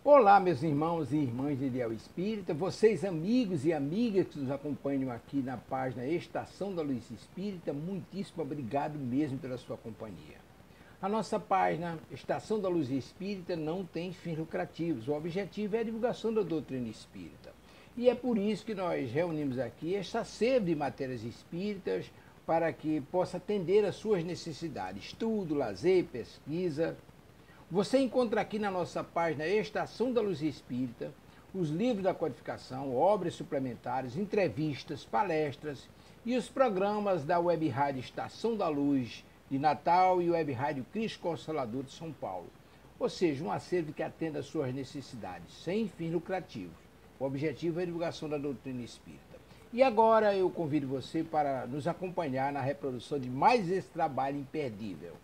Olá, meus irmãos e irmãs de Ideal Espírita, vocês amigos e amigas que nos acompanham aqui na página Estação da Luz Espírita, muitíssimo obrigado mesmo pela sua companhia. A nossa página Estação da Luz Espírita não tem fins lucrativos, o objetivo é a divulgação da doutrina espírita. E é por isso que nós reunimos aqui esta sede de matérias espíritas para que possa atender às suas necessidades, estudo, lazer, pesquisa. Você encontra aqui na nossa página Estação da Luz Espírita os livros da codificação, obras suplementares, entrevistas, palestras e os programas da Web Rádio Estação da Luz de Natal e Web Rádio Cristo Consolador de São Paulo. Ou seja, um acervo que atenda às suas necessidades, sem fins lucrativos. O objetivo é a divulgação da doutrina espírita. E agora eu convido você para nos acompanhar na reprodução de mais esse trabalho imperdível.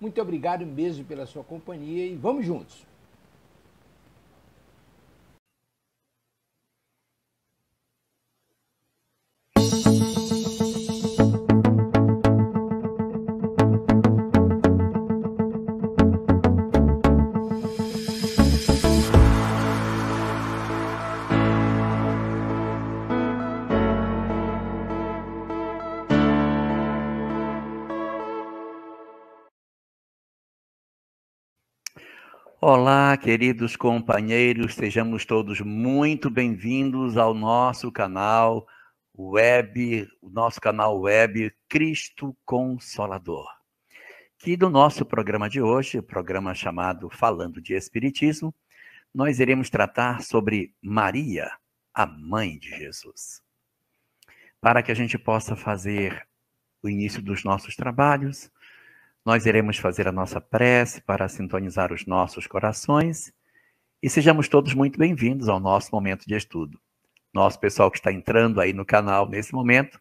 Muito obrigado mesmo pela sua companhia e vamos juntos! Olá, queridos companheiros, sejamos todos muito bem-vindos ao nosso canal web, Cristo Consolador. Que do nosso programa de hoje, o programa chamado Falando de Espiritismo, nós iremos tratar sobre Maria, a mãe de Jesus. Para que a gente possa fazer o início dos nossos trabalhos, nós iremos fazer a nossa prece para sintonizar os nossos corações e sejamos todos muito bem-vindos ao nosso momento de estudo. Nosso pessoal que está entrando aí no canal nesse momento,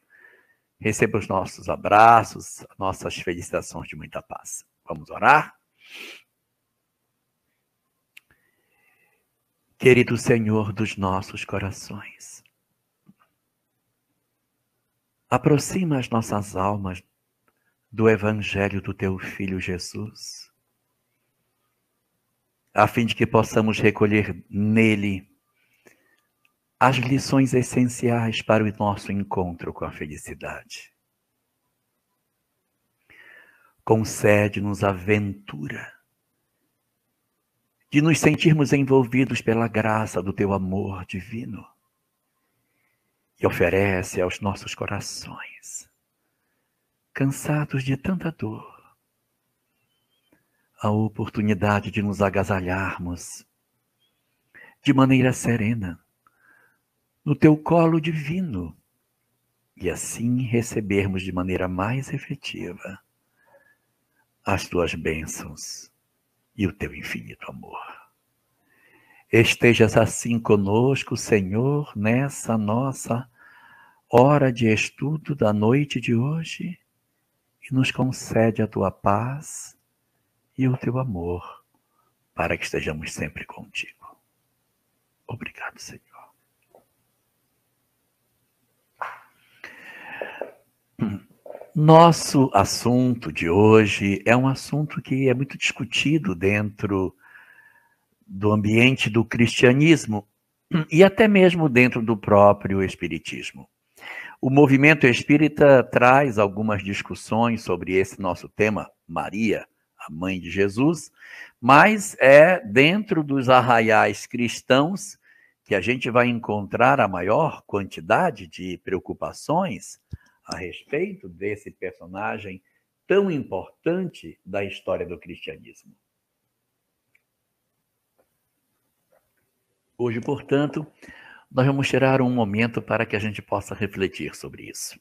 receba os nossos abraços, nossas felicitações de muita paz. Vamos orar? Querido Senhor dos nossos corações, aproxima as nossas almas do Evangelho do Teu Filho Jesus, a fim de que possamos recolher nele as lições essenciais para o nosso encontro com a felicidade. Concede-nos a ventura de nos sentirmos envolvidos pela graça do Teu amor divino e oferece aos nossos corações, cansados de tanta dor, a oportunidade de nos agasalharmos de maneira serena no Teu colo divino e assim recebermos de maneira mais efetiva as Tuas bênçãos e o Teu infinito amor. Estejas assim conosco, Senhor, nessa nossa hora de estudo da noite de hoje, e nos concede a Tua paz e o Teu amor, para que estejamos sempre contigo. Obrigado, Senhor. Nosso assunto de hoje é um assunto que é muito discutido dentro do ambiente do cristianismo e até mesmo dentro do próprio espiritismo. O movimento espírita traz algumas discussões sobre esse nosso tema, Maria, a mãe de Jesus, mas é dentro dos arraiais cristãos que a gente vai encontrar a maior quantidade de preocupações a respeito desse personagem tão importante da história do cristianismo. Hoje, portanto, nós vamos tirar um momento para que a gente possa refletir sobre isso.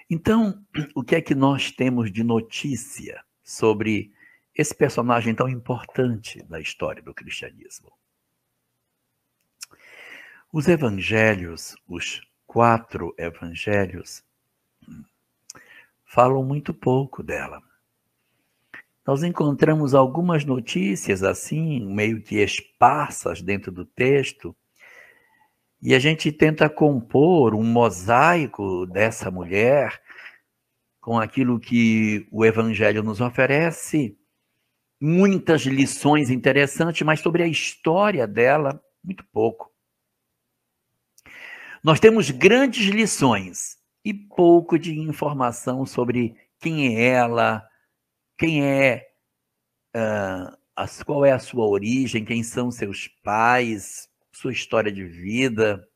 Então, o que é que nós temos de notícia sobre esse personagem tão importante da história do cristianismo? Os evangelhos, os 4 evangelhos, falam muito pouco dela. Nós encontramos algumas notícias assim, meio que esparsas dentro do texto, e a gente tenta compor um mosaico dessa mulher com aquilo que o Evangelho nos oferece, muitas lições interessantes, mas sobre a história dela, muito pouco. Nós temos grandes lições e pouco de informação sobre quem é ela, quem é, qual é a sua origem, quem são seus pais, sua história de vida.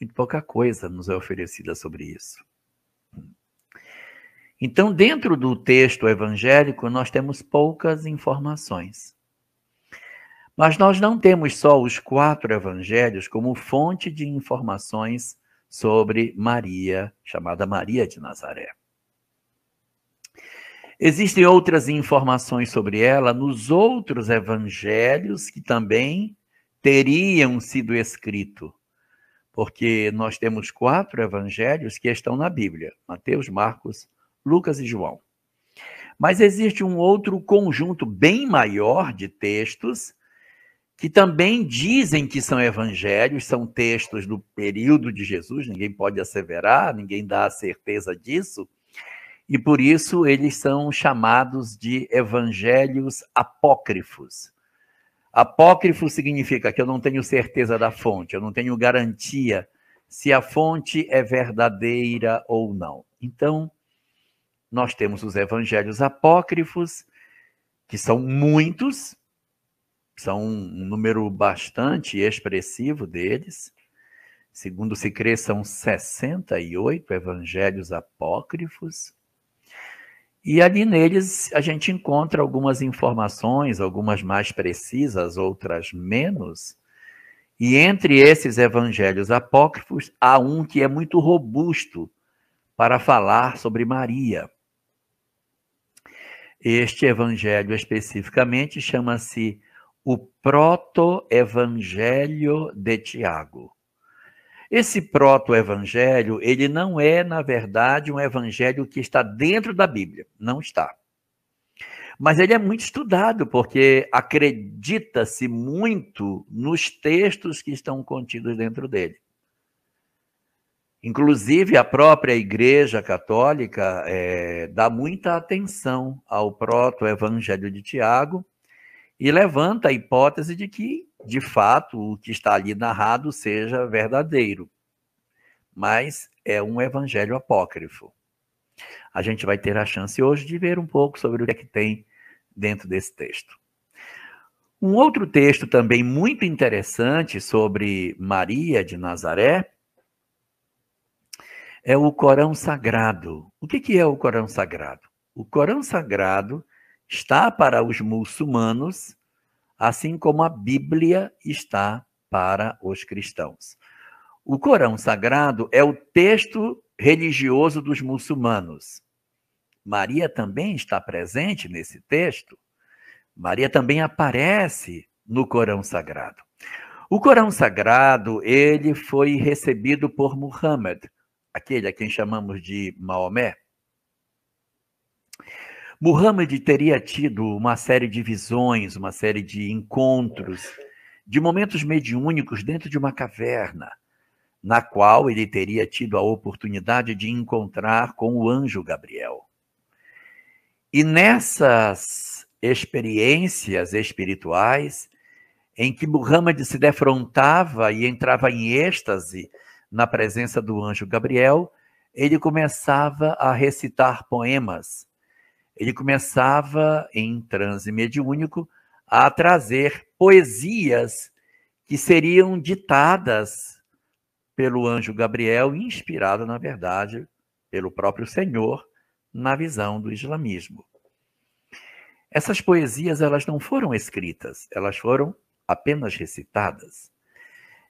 Muito pouca coisa nos é oferecida sobre isso. Então, dentro do texto evangélico, nós temos poucas informações. Mas nós não temos só os 4 evangelhos como fonte de informações sobre Maria, chamada Maria de Nazaré. Existem outras informações sobre ela nos outros evangelhos que também teriam sido escritos, porque nós temos 4 evangelhos que estão na Bíblia: Mateus, Marcos, Lucas e João. Mas existe um outro conjunto bem maior de textos que também dizem que são evangelhos, são textos do período de Jesus, ninguém pode asseverar, ninguém dá a certeza disso, e por isso eles são chamados de evangelhos apócrifos. Apócrifo significa que eu não tenho certeza da fonte, eu não tenho garantia se a fonte é verdadeira ou não. Então, nós temos os evangelhos apócrifos, que são muitos, são um número bastante expressivo deles. Segundo se crê, são 68 evangelhos apócrifos. E ali neles a gente encontra algumas informações, algumas mais precisas, outras menos. E entre esses evangelhos apócrifos, há um que é muito robusto para falar sobre Maria. Este evangelho especificamente chama-se o Proto-Evangelho de Tiago. Esse proto-evangelho, ele não é, na verdade, um evangelho que está dentro da Bíblia. Não está. Mas ele é muito estudado, porque acredita-se muito nos textos que estão contidos dentro dele. Inclusive, a própria Igreja Católica dá muita atenção ao proto-evangelho de Tiago e levanta a hipótese de que, de fato, o que está ali narrado seja verdadeiro. Mas é um evangelho apócrifo. A gente vai ter a chance hoje de ver um pouco sobre o que é que tem dentro desse texto. Um outro texto também muito interessante sobre Maria de Nazaré é o Corão Sagrado. O que é o Corão Sagrado? O Corão Sagrado está para os muçulmanos, assim como a Bíblia está para os cristãos. O Corão Sagrado é o texto religioso dos muçulmanos. Maria também está presente nesse texto. Maria também aparece no Corão Sagrado. O Corão Sagrado, ele foi recebido por Muhammad, aquele a quem chamamos de Maomé. Muhammad teria tido uma série de visões, uma série de encontros, de momentos mediúnicos dentro de uma caverna, na qual ele teria tido a oportunidade de encontrar com o anjo Gabriel. E nessas experiências espirituais, em que Muhammad se defrontava e entrava em êxtase na presença do anjo Gabriel, ele começava a recitar poemas. Ele começava, em transe mediúnico, a trazer poesias que seriam ditadas pelo anjo Gabriel, inspirado, na verdade, pelo próprio Senhor, na visão do islamismo. Essas poesias, elas não foram escritas, elas foram apenas recitadas.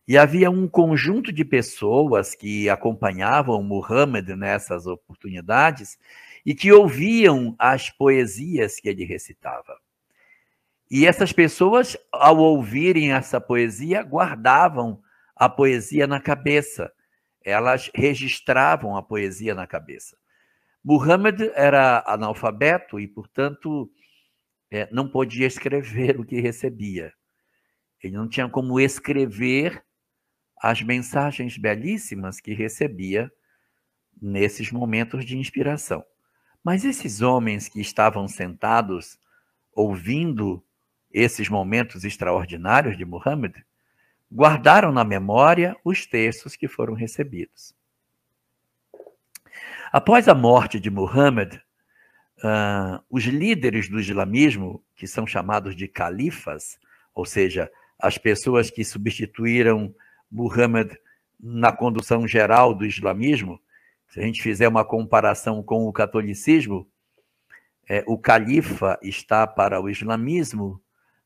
E havia um conjunto de pessoas que acompanhavam Muhammad nessas oportunidades e que ouviam as poesias que ele recitava. E essas pessoas, ao ouvirem essa poesia, guardavam a poesia na cabeça. Elas registravam a poesia na cabeça. Muhammad era analfabeto e, portanto, não podia escrever o que recebia. Ele não tinha como escrever as mensagens belíssimas que recebia nesses momentos de inspiração. Mas esses homens que estavam sentados ouvindo esses momentos extraordinários de Muhammad, guardaram na memória os textos que foram recebidos. Após a morte de Muhammad, os líderes do islamismo, que são chamados de califas, ou seja, as pessoas que substituíram Muhammad na condução geral do islamismo, se a gente fizer uma comparação com o catolicismo, o califa está para o islamismo,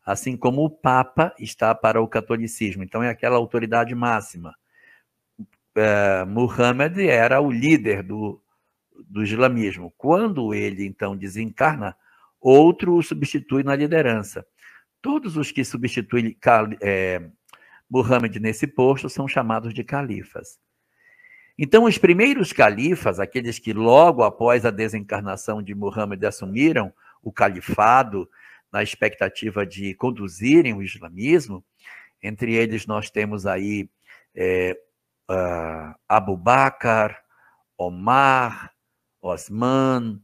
assim como o papa está para o catolicismo. Então, é aquela autoridade máxima. Muhammad era o líder do islamismo. Quando ele, então, desencarna, outro o substitui na liderança. Todos os que substituem Muhammad nesse posto são chamados de califas. Então, os primeiros califas, aqueles que logo após a desencarnação de Muhammad assumiram o califado, na expectativa de conduzirem o islamismo, entre eles nós temos aí Abu Bakr, Omar, Osman,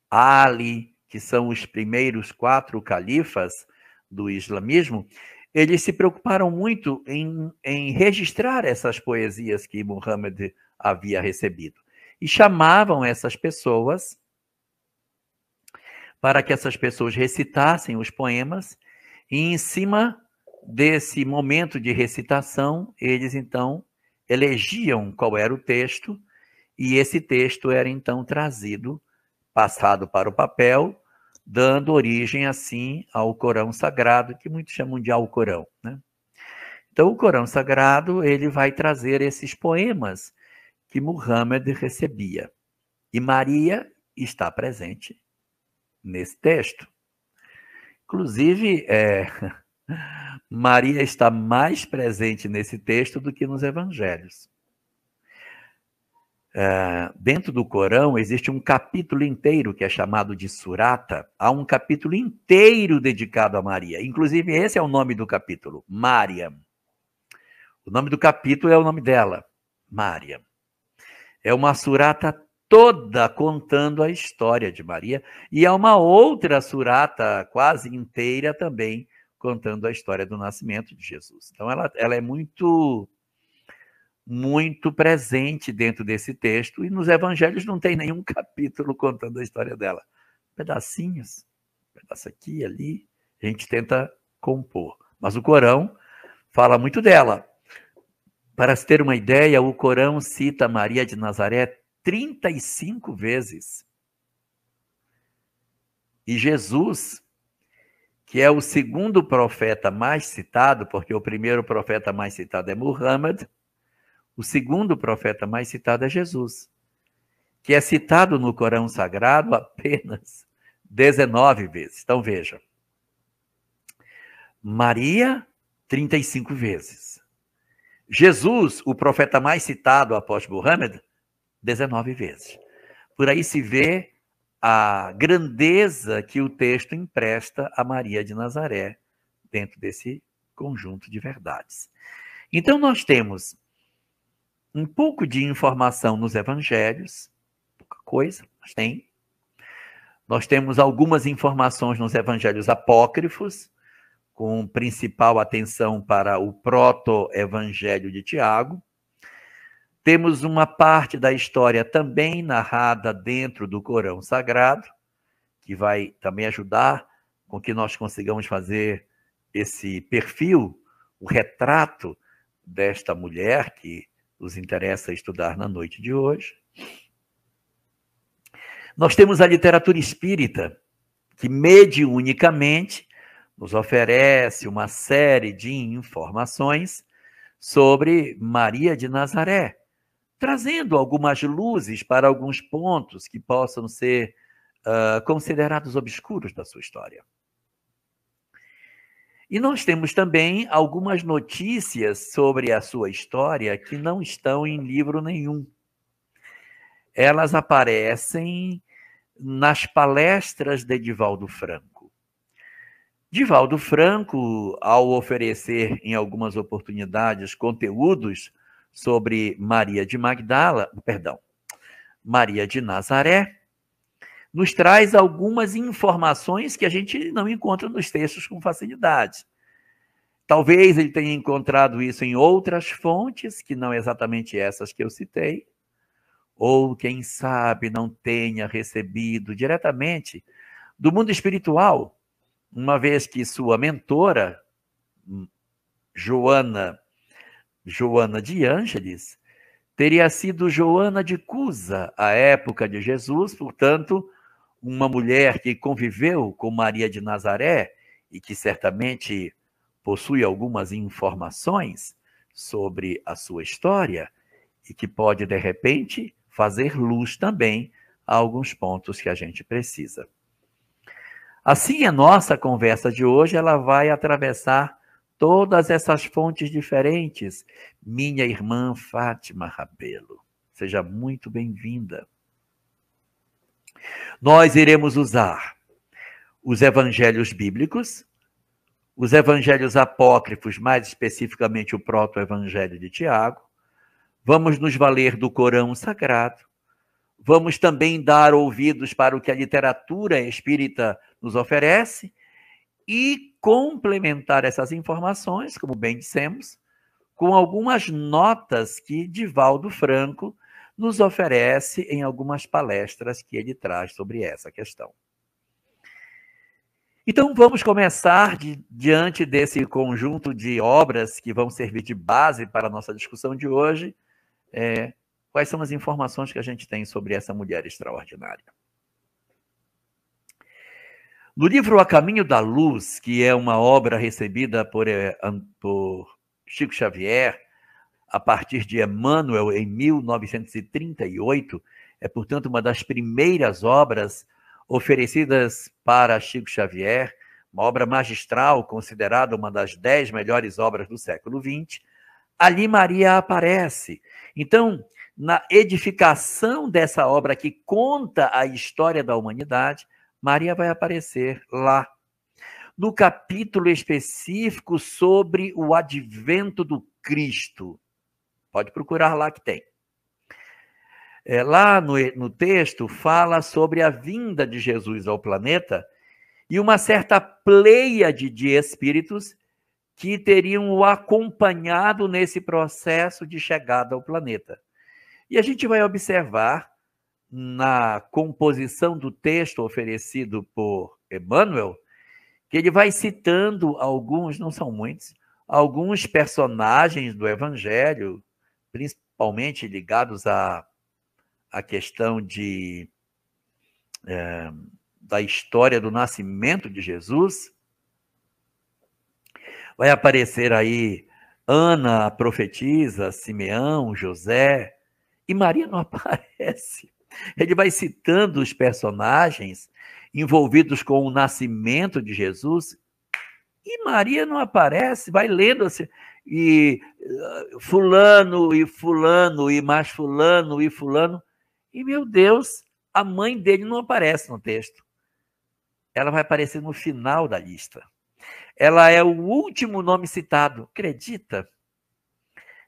Ali, que são os primeiros 4 califas do islamismo. Eles se preocuparam muito em registrar essas poesias que Muhammad havia recebido. E chamavam essas pessoas para que essas pessoas recitassem os poemas, e em cima desse momento de recitação, eles então elegiam qual era o texto, e esse texto era então trazido, passado para o papel, dando origem, assim, ao Corão Sagrado, que muitos chamam de Alcorão, né? Então, o Corão Sagrado, ele vai trazer esses poemas que Muhammad recebia. E Maria está presente nesse texto. Inclusive, Maria está mais presente nesse texto do que nos evangelhos. Dentro do Corão existe um capítulo inteiro que é chamado de Surata. Há um capítulo inteiro dedicado a Maria. Inclusive, esse é o nome do capítulo, Maryam. O nome do capítulo é o nome dela, Maryam. É uma surata toda contando a história de Maria, e há uma outra surata quase inteira também contando a história do nascimento de Jesus. Então, ela é muito presente dentro desse texto, e nos evangelhos não tem nenhum capítulo contando a história dela. Pedacinhos, pedaço aqui, ali, a gente tenta compor. Mas o Corão fala muito dela. Para se ter uma ideia, o Corão cita Maria de Nazaré 35 vezes. E Jesus, que é o segundo profeta mais citado, porque o primeiro profeta mais citado é Muhammad, o segundo profeta mais citado é Jesus, que é citado no Corão Sagrado apenas 19 vezes. Então, veja. Maria, 35 vezes. Jesus, o profeta mais citado após Muhammad, 19 vezes. Por aí se vê a grandeza que o texto empresta a Maria de Nazaré dentro desse conjunto de verdades. Então, nós temos um pouco de informação nos evangelhos, pouca coisa, mas tem. Nós temos algumas informações nos evangelhos apócrifos, com principal atenção para o proto-evangelho de Tiago. Temos uma parte da história também narrada dentro do Corão Sagrado, que vai também ajudar com que nós consigamos fazer esse perfil, o retrato desta mulher que nos interessa estudar na noite de hoje. Nós temos a literatura espírita, que mediunicamente nos oferece uma série de informações sobre Maria de Nazaré, trazendo algumas luzes para alguns pontos que possam ser considerados obscuros da sua história. E nós temos também algumas notícias sobre a sua história que não estão em livro nenhum. Elas aparecem nas palestras de Divaldo Franco. Divaldo Franco, ao oferecer em algumas oportunidades conteúdos sobre Maria de Nazaré, nos traz algumas informações que a gente não encontra nos textos com facilidade. Talvez ele tenha encontrado isso em outras fontes, que não exatamente essas que eu citei, ou, quem sabe, não tenha recebido diretamente do mundo espiritual, uma vez que sua mentora, Joana de Ângeles, teria sido Joana de Cusa, à época de Jesus, portanto, uma mulher que conviveu com Maria de Nazaré e que certamente possui algumas informações sobre a sua história e que pode, de repente, fazer luz também a alguns pontos que a gente precisa. Assim, a nossa conversa de hoje ela vai atravessar todas essas fontes diferentes. Minha irmã Fátima Rabelo, seja muito bem-vinda. Nós iremos usar os evangelhos bíblicos, os evangelhos apócrifos, mais especificamente o proto-evangelho de Tiago. Vamos nos valer do Corão Sagrado. Vamos também dar ouvidos para o que a literatura espírita nos oferece e complementar essas informações, como bem dissemos, com algumas notas que Divaldo Franco nos oferece em algumas palestras que ele traz sobre essa questão. Então, vamos começar diante desse conjunto de obras que vão servir de base para a nossa discussão de hoje. Quais são as informações que a gente tem sobre essa mulher extraordinária? No livro A Caminho da Luz, que é uma obra recebida por Chico Xavier, a partir de Emmanuel, em 1938, é, portanto, uma das primeiras obras oferecidas para Chico Xavier, uma obra magistral, considerada uma das 10 melhores obras do século XX. Ali Maria aparece. Então, na edificação dessa obra que conta a história da humanidade, Maria vai aparecer lá, no capítulo específico sobre o advento do Cristo. Pode procurar lá que tem. Lá no texto fala sobre a vinda de Jesus ao planeta e uma certa pleiade de espíritos que teriam o acompanhado nesse processo de chegada ao planeta. E a gente vai observar na composição do texto oferecido por Emmanuel, que ele vai citando alguns, não são muitos, alguns personagens do Evangelho, principalmente ligados à questão da história do nascimento de Jesus. Vai aparecer aí Ana, a profetisa, Simeão, José, e Maria não aparece. Ele vai citando os personagens envolvidos com o nascimento de Jesus, e Maria não aparece, vai lendo assim, e fulano, e fulano, e mais fulano, e fulano, e, meu Deus, a mãe dele não aparece no texto. Ela vai aparecer no final da lista. Ela é o último nome citado, acredita?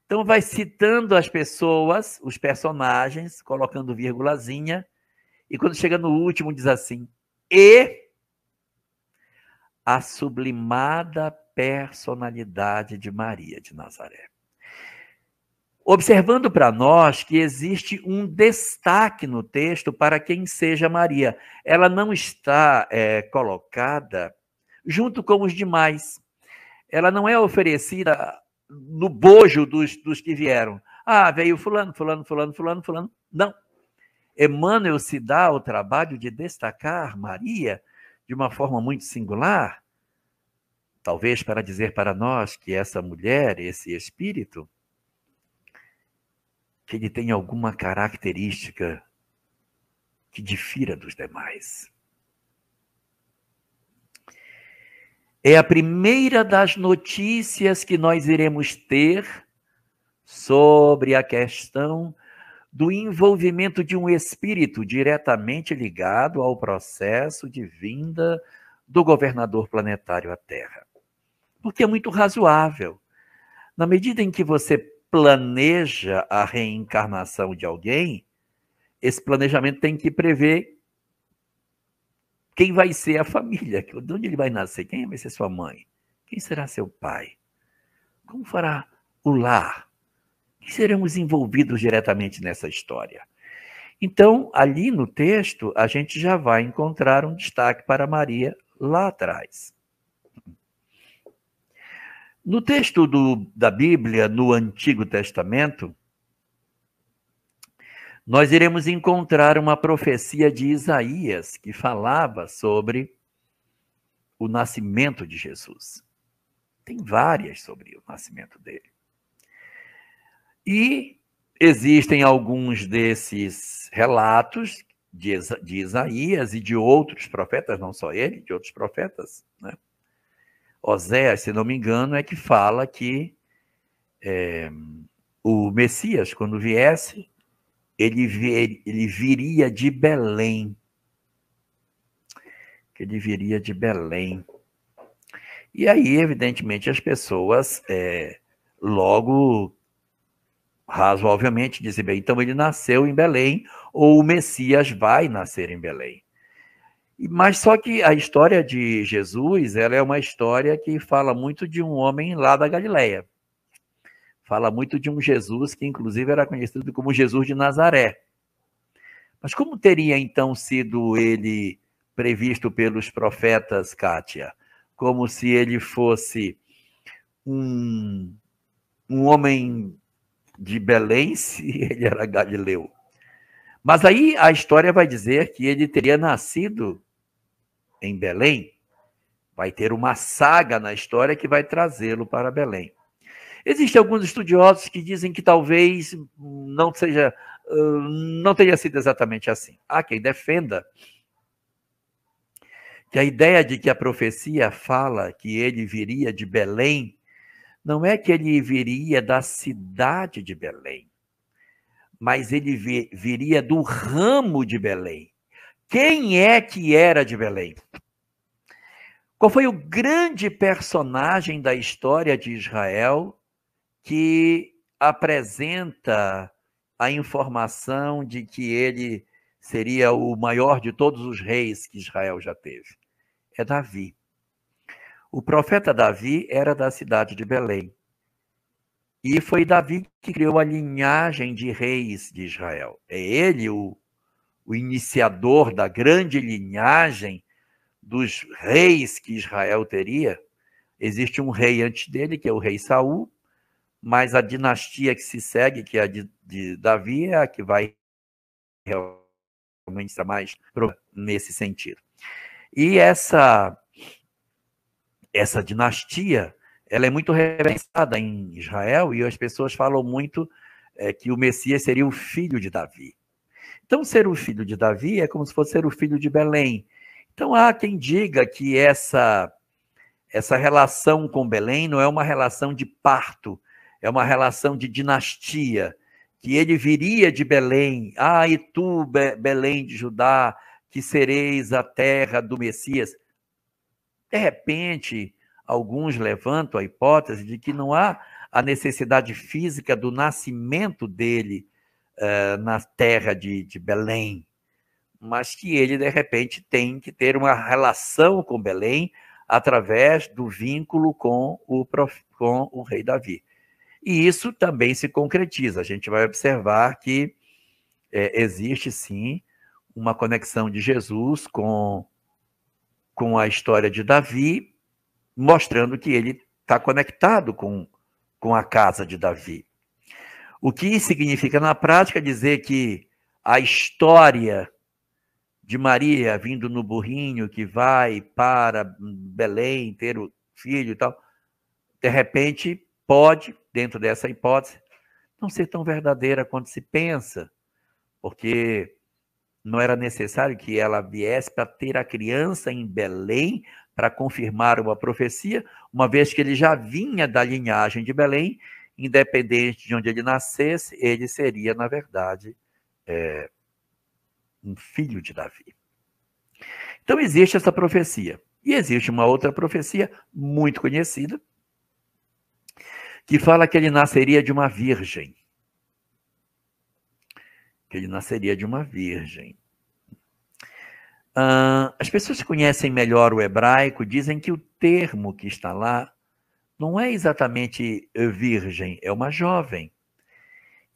Então, vai citando as pessoas, os personagens, colocando vírgulazinha, e quando chega no último, diz assim, e a sublimada personalidade de Maria de Nazaré. Observando para nós que existe um destaque no texto para quem seja Maria. Ela não está colocada junto com os demais. Ela não é oferecida no bojo dos que vieram. Ah, veio fulano, fulano, fulano, fulano, fulano. Não. Emmanuel se dá o trabalho de destacar Maria de uma forma muito singular, talvez para dizer para nós que essa mulher, esse espírito, que ele tem alguma característica que difira dos demais. É a primeira das notícias que nós iremos ter sobre a questão do envolvimento de um espírito diretamente ligado ao processo de vinda do governador planetário à Terra. Porque é muito razoável. Na medida em que você planeja a reencarnação de alguém, esse planejamento tem que prever quem vai ser a família, de onde ele vai nascer, quem vai ser sua mãe, quem será seu pai, como fará o lar, que seremos envolvidos diretamente nessa história. Então, ali no texto, a gente já vai encontrar um destaque para Maria lá atrás. No texto da Bíblia, no Antigo Testamento, nós iremos encontrar uma profecia de Isaías que falava sobre o nascimento de Jesus. Tem várias sobre o nascimento dele. E existem alguns desses relatos de Isaías e de outros profetas, não só ele, de outros profetas, né? Oséias, se não me engano, é que fala que o Messias, quando viesse, ele viria de Belém. Que ele viria de Belém. E aí, evidentemente, as pessoas logo, razoavelmente, dizem, bem, então ele nasceu em Belém, ou o Messias vai nascer em Belém. Mas só que a história de Jesus, ela é uma história que fala muito de um homem lá da Galileia. Fala muito de um Jesus que, inclusive, era conhecido como Jesus de Nazaré. Mas como teria, então, sido ele previsto pelos profetas, Kátia? Como se ele fosse um homem de Belém, se ele era galileu. Mas aí a história vai dizer que ele teria nascido em Belém. Vai ter uma saga na história que vai trazê-lo para Belém. Existem alguns estudiosos que dizem que talvez não tenha sido exatamente assim. Há quem defenda que a ideia de que a profecia fala que ele viria de Belém, não é que ele viria da cidade de Belém, mas ele viria do ramo de Belém. Quem é que era de Belém? Qual foi o grande personagem da história de Israel que apresenta a informação de que ele seria o maior de todos os reis que Israel já teve? É Davi. O profeta Davi era da cidade de Belém. E foi Davi que criou a linhagem de reis de Israel. É ele o iniciador da grande linhagem dos reis que Israel teria. Existe um rei antes dele, que é o rei Saul, mas a dinastia que se segue, que é a de Davi, é a que vai realmente ser mais nesse sentido. E essa dinastia, ela é muito reverenciada em Israel, e as pessoas falam muito que o Messias seria o filho de Davi. Então, ser o filho de Davi é como se fosse ser o filho de Belém. Então, há quem diga que essa relação com Belém não é uma relação de parto, é uma relação de dinastia, que ele viria de Belém. Ah, e tu, Belém de Judá, que sereis a terra do Messias. De repente, alguns levantam a hipótese de que não há a necessidade física do nascimento dele na terra de Belém, mas que ele, de repente, tem que ter uma relação com Belém através do vínculo com o rei Davi. E isso também se concretiza. A gente vai observar que existe, sim, uma conexão de Jesus com a história de Davi, mostrando que ele está conectado com a casa de Davi. O que significa, na prática, dizer que a história de Maria vindo no burrinho que vai para Belém ter o filho e tal, de repente pode, dentro dessa hipótese, não ser tão verdadeira quanto se pensa, porque não era necessário que ela viesse para ter a criança em Belém para confirmar uma profecia, uma vez que ele já vinha da linhagem de Belém, independente de onde ele nascesse, ele seria, na verdade, um filho de Davi. Então existe essa profecia. E existe uma outra profecia muito conhecida, que fala que ele nasceria de uma virgem. Que ele nasceria de uma virgem. As pessoas que conhecem melhor o hebraico dizem que o termo que está lá não é exatamente virgem, é uma jovem.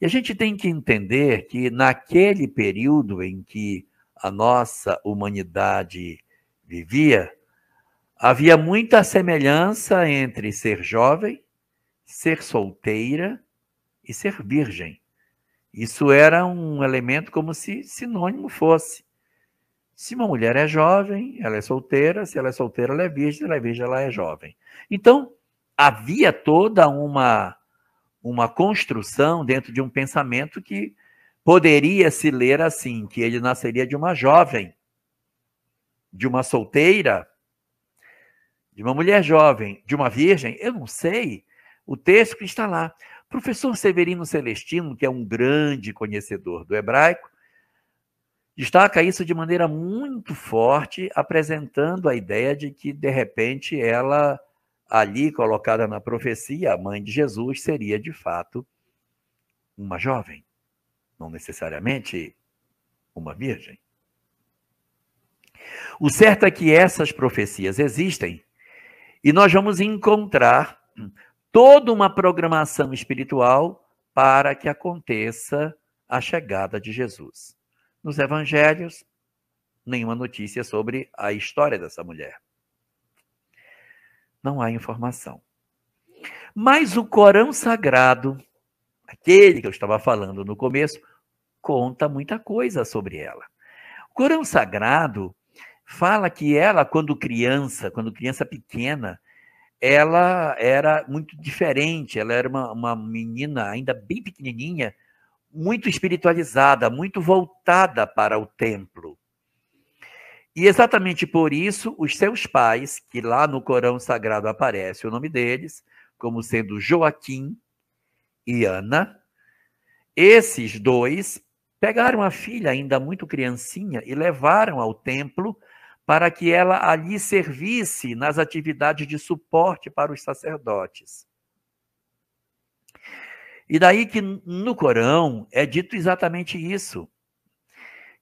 E a gente tem que entender que naquele período em que a nossa humanidade vivia, havia muita semelhança entre ser jovem, ser solteira e ser virgem. Isso era um elemento como se sinônimo fosse. Se uma mulher é jovem, ela é solteira. Se ela é solteira, ela é virgem. Se ela é virgem, ela é jovem. Então, havia toda uma construção dentro de um pensamento que poderia se ler assim, que ele nasceria de uma jovem, de uma solteira, de uma mulher jovem, de uma virgem. Eu não sei. O texto que está lá. Professor Severino Celestino, que é um grande conhecedor do hebraico, destaca isso de maneira muito forte, apresentando a ideia de que, de repente, ela, ali colocada na profecia, a mãe de Jesus, seria, de fato, uma jovem, não necessariamente uma virgem. O certo é que essas profecias existem e nós vamos encontrar toda uma programação espiritual para que aconteça a chegada de Jesus. Nos evangelhos, nenhuma notícia sobre a história dessa mulher. Não há informação. Mas o Corão Sagrado, aquele que eu estava falando no começo, conta muita coisa sobre ela. O Corão Sagrado fala que ela, quando criança pequena, ela era muito diferente, ela era uma menina ainda bem pequenininha, muito espiritualizada, muito voltada para o templo. E exatamente por isso, os seus pais, que lá no Corão Sagrado aparece o nome deles, como sendo Joaquim e Ana, esses dois pegaram a filha ainda muito criancinha e levaram ao templo para que ela ali servisse nas atividades de suporte para os sacerdotes. E daí que no Corão é dito exatamente isso,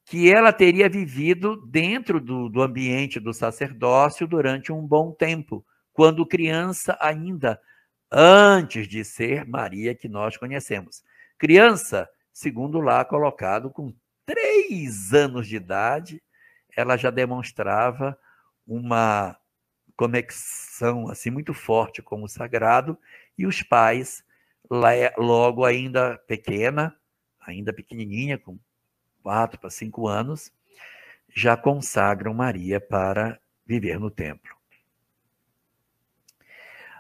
que ela teria vivido dentro do ambiente do sacerdócio durante um bom tempo, quando criança ainda, antes de ser Maria que nós conhecemos. Criança, segundo lá colocado, com 3 anos de idade, ela já demonstrava uma conexão assim muito forte com o sagrado, e os pais, logo ainda pequena, ainda pequenininha, com 4 para 5 anos, já consagram Maria para viver no templo.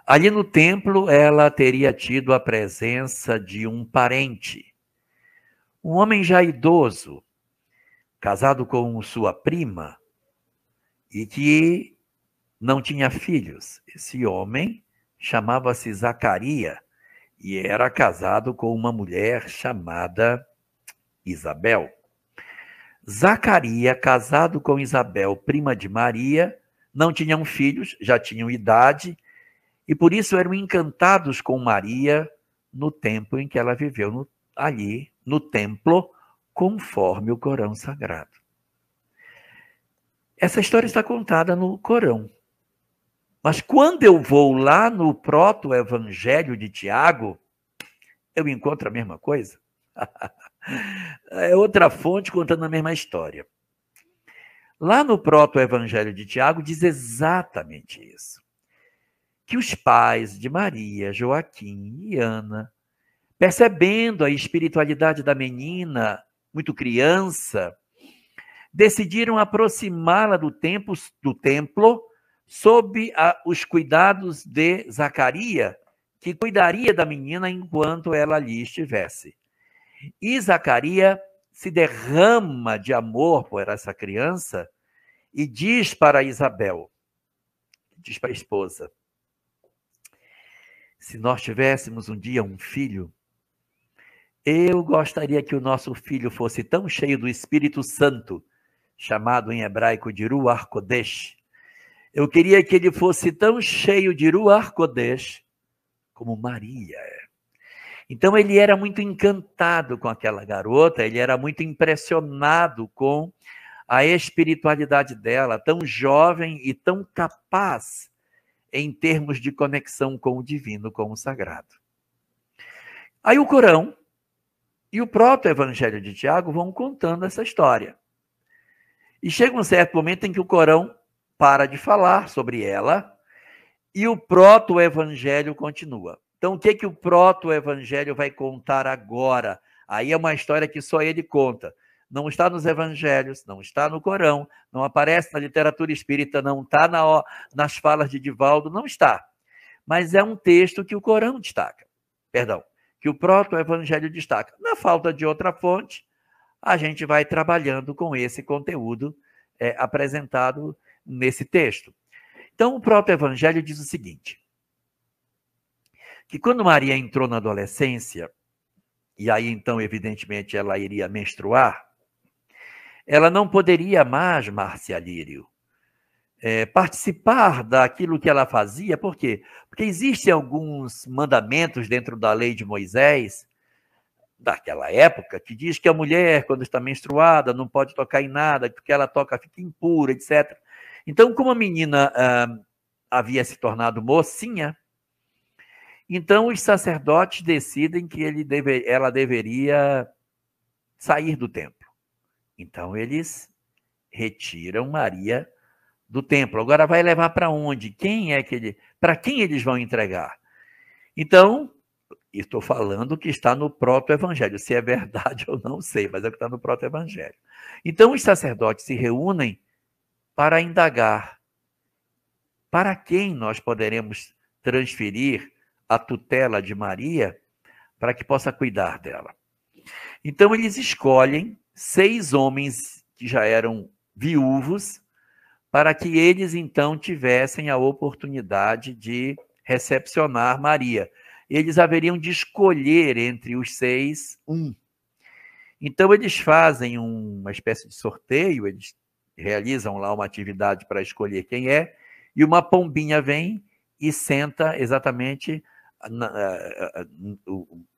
Ali no templo, ela teria tido a presença de um parente, um homem já idoso, casado com sua prima, e que não tinha filhos. Esse homem chamava-se Zacarias e era casado com uma mulher chamada Isabel. Zacarias, casado com Isabel, prima de Maria, não tinham filhos, já tinham idade, e por isso eram encantados com Maria no tempo em que ela viveu ali, no templo, conforme o Corão Sagrado. Essa história está contada no Corão. Mas quando eu vou lá no proto-evangelho de Tiago, eu encontro a mesma coisa. É outra fonte contando a mesma história. Lá no proto-evangelho de Tiago diz exatamente isso. Que os pais de Maria, Joaquim e Ana, percebendo a espiritualidade da menina, muito criança, decidiram aproximá-la do templo sob os cuidados de Zacarias, que cuidaria da menina enquanto ela ali estivesse. E Zacarias se derrama de amor por essa criança e diz para Isabel, diz para a esposa: se nós tivéssemos um dia um filho, eu gostaria que o nosso filho fosse tão cheio do Espírito Santo, chamado em hebraico de Ruach Kodesh. Eu queria que ele fosse tão cheio de Ruach Kodesh como Maria é. Então ele era muito encantado com aquela garota, ele era muito impressionado com a espiritualidade dela, tão jovem e tão capaz em termos de conexão com o divino, com o sagrado. Aí o Corão e o proto-evangelho de Tiago vão contando essa história. E chega um certo momento em que o Corão para de falar sobre ela e o proto-evangelho continua. Então, o que o proto-evangelho vai contar agora? Aí é uma história que só ele conta. Não está nos evangelhos, não está no Corão, não aparece na literatura espírita, não está nas falas de Divaldo, não está. Mas é um texto que o Corão destaca. Perdão, que o proto-evangelho destaca. Na falta de outra fonte, a gente vai trabalhando com esse conteúdo apresentado nesse texto. Então, o proto-evangelho diz o seguinte, que quando Maria entrou na adolescência, e aí então, evidentemente, ela iria menstruar, ela não poderia mais, Márcia Lírio, participar daquilo que ela fazia. Por quê? Porque existem alguns mandamentos dentro da lei de Moisés, daquela época, que diz que a mulher, quando está menstruada, não pode tocar em nada, porque ela toca, fica impura, etc. Então, como a menina havia se tornado mocinha, então os sacerdotes decidem que ela deveria sair do templo. Então, eles retiram Maria do templo. Agora, vai levar para onde? Para quem eles vão entregar? Então, estou falando que está no proto-evangelho. Se é verdade, eu não sei, mas é o que está no proto-evangelho. Então, os sacerdotes se reúnem para indagar para quem nós poderemos transferir a tutela de Maria para que possa cuidar dela. Então, eles escolhem 6 homens que já eram viúvos para que eles, então, tivessem a oportunidade de recepcionar Maria. Eles haveriam de escolher entre os 6, um. Então, eles fazem uma espécie de sorteio, eles realizam lá uma atividade para escolher quem é, e uma pombinha vem e senta exatamente...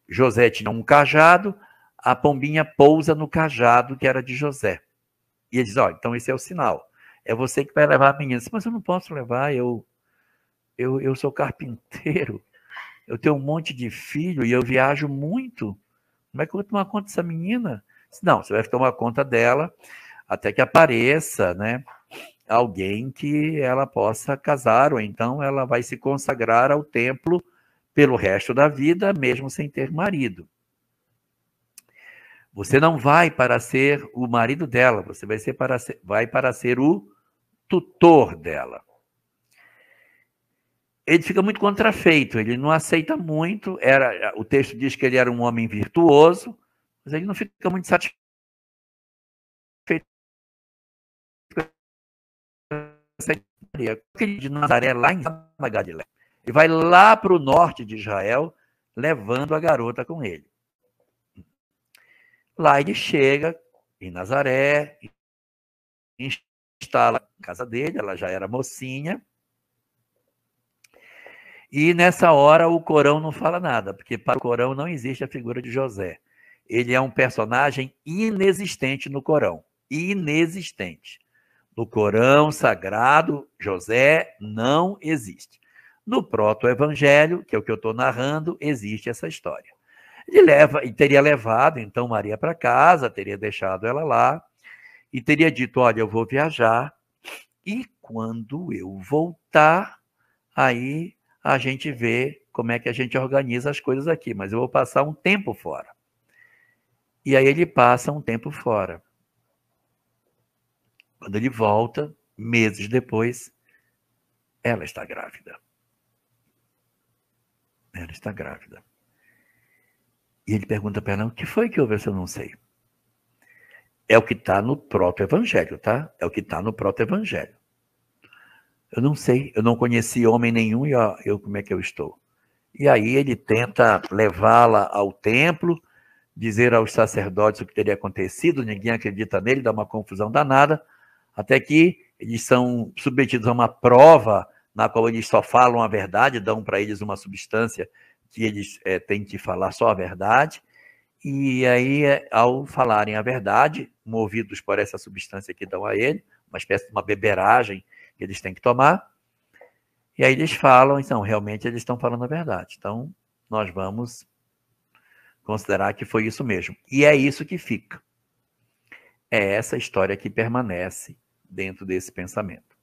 José tinha um cajado, a pombinha pousa no cajado que era de José. E ele diz, então esse é o sinal. É você que vai levar a menina. Mas eu não posso levar, eu sou carpinteiro, eu tenho um monte de filho e eu viajo muito. Como é que eu vou tomar conta dessa menina? Não, você vai tomar conta dela até que apareça, né, alguém que ela possa casar, ou então ela vai se consagrar ao templo pelo resto da vida, mesmo sem ter marido. Você não vai para ser o marido dela, você vai para ser o tutor dela. Ele fica muito contrafeito, ele não aceita muito. O texto diz que ele era um homem virtuoso, mas ele não fica muito satisfeito com ele de Nazaré, lá em Galiléia. Ele vai lá para o norte de Israel, levando a garota com ele. Lá ele chega em Nazaré, instala a casa dele, ela já era mocinha. E nessa hora o Corão não fala nada, porque para o Corão não existe a figura de José. Ele é um personagem inexistente no Corão. Inexistente. No Corão sagrado, José não existe. No proto-evangelho, que é o que eu estou narrando, existe essa história. Ele teria levado, então, Maria para casa, teria deixado ela lá, e teria dito, olha, eu vou viajar, e quando eu voltar, aí a gente vê como é que a gente organiza as coisas aqui, mas eu vou passar um tempo fora. E aí ele passa um tempo fora. Quando ele volta, meses depois, ela está grávida. Ela está grávida. E ele pergunta para ela, o que foi que houve? Eu não sei. É o que está no proto-evangelho, tá? É o que está no proto-evangelho. Eu não sei, eu não conheci homem nenhum e como é que eu estou? E aí ele tenta levá-la ao templo, dizer aos sacerdotes o que teria acontecido, ninguém acredita nele, dá uma confusão danada, até que eles são submetidos a uma prova na qual eles só falam a verdade, dão para eles uma substância que eles têm que falar só a verdade, E aí, ao falarem a verdade, movidos por essa substância que dão a ele, uma espécie de uma beberagem que eles têm que tomar, e aí eles falam, então, realmente eles estão falando a verdade. Então, nós vamos considerar que foi isso mesmo. E é isso que fica. É essa história que permanece dentro desse pensamento.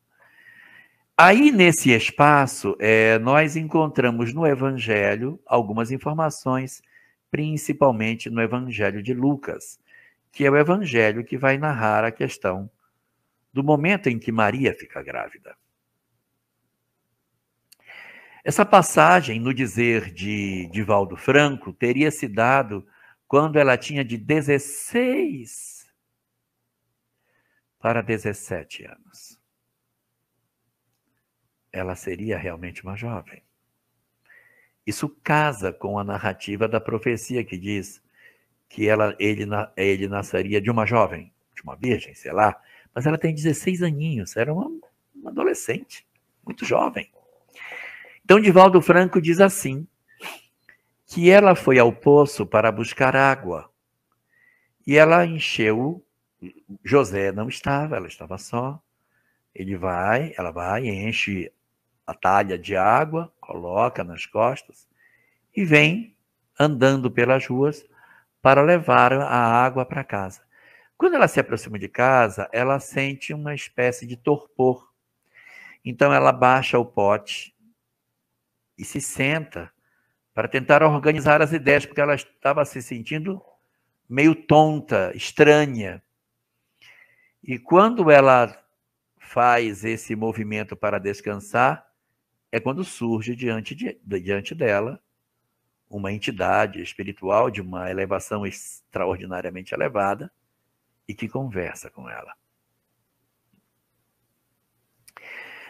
Aí, nesse espaço, nós encontramos no Evangelho algumas informações, principalmente no Evangelho de Lucas, que é o Evangelho que vai narrar a questão do momento em que Maria fica grávida. Essa passagem, no dizer de Divaldo Franco, teria se dado quando ela tinha de 16 para 17 anos. Ela seria realmente uma jovem. Isso casa com a narrativa da profecia que diz que ele nasceria de uma jovem, de uma virgem, sei lá, mas ela tem 16 aninhos, era uma adolescente, muito jovem. Então, Divaldo Franco diz assim, que ela foi ao poço para buscar água, e ela encheu, José não estava, ela estava só, ela vai, enche a talha de água, coloca nas costas, e vem andando pelas ruas para levar a água para casa. Quando ela se aproxima de casa, ela sente uma espécie de torpor. Então ela baixa o pote e se senta para tentar organizar as ideias, porque ela estava se sentindo meio tonta, estranha. E quando ela faz esse movimento para descansar, é quando surge diante dela uma entidade espiritual de uma elevação extraordinariamente elevada e que conversa com ela.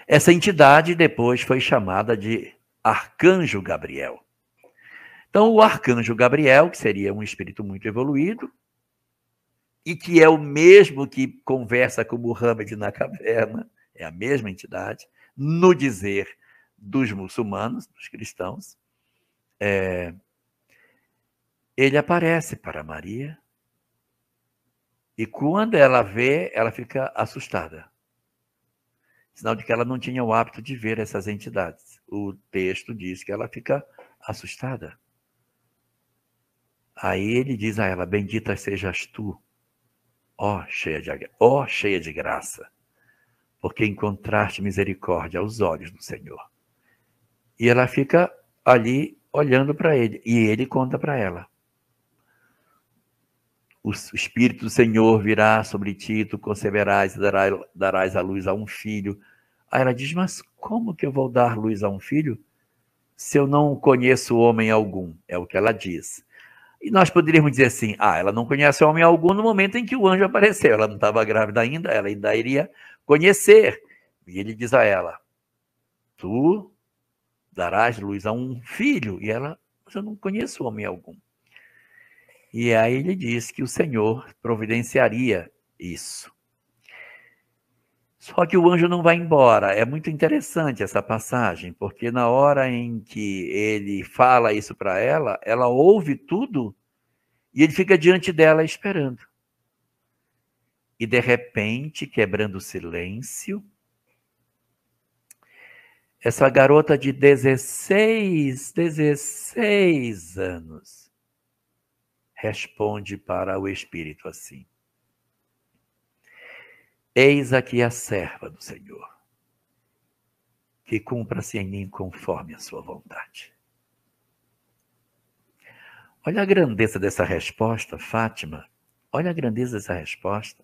Essa entidade depois foi chamada de Arcanjo Gabriel. Então, o Arcanjo Gabriel, que seria um espírito muito evoluído, e que é o mesmo que conversa com Muhammad na caverna, é a mesma entidade, no dizer dos muçulmanos, dos cristãos, ele aparece para Maria, e quando ela vê, ela fica assustada. Sinal de que ela não tinha o hábito de ver essas entidades. O texto diz que ela fica assustada. Aí ele diz a ela, bendita sejas tu, ó cheia de graça, porque encontraste misericórdia aos olhos do Senhor. E ela fica ali olhando para ele, e ele conta para ela. O Espírito do Senhor virá sobre ti, tu conceberás e darás à luz a um filho. Aí ela diz, mas como que eu vou dar luz a um filho se eu não conheço homem algum? É o que ela diz. E nós poderíamos dizer assim, ela não conhece homem algum no momento em que o anjo apareceu. Ela não estava grávida ainda, ela ainda iria conhecer. E ele diz a ela, tu darás luz a um filho. E ela, mas eu não conheço homem algum. E aí ele diz que o Senhor providenciaria isso. Só que o anjo não vai embora. É muito interessante essa passagem, porque na hora em que ele fala isso para ela, ela ouve tudo e ele fica diante dela esperando. E de repente, quebrando o silêncio, essa garota de 16 anos responde para o Espírito assim, eis aqui a serva do Senhor, que cumpra-se em mim conforme a sua vontade. Olha a grandeza dessa resposta, Fátima. Olha a grandeza dessa resposta.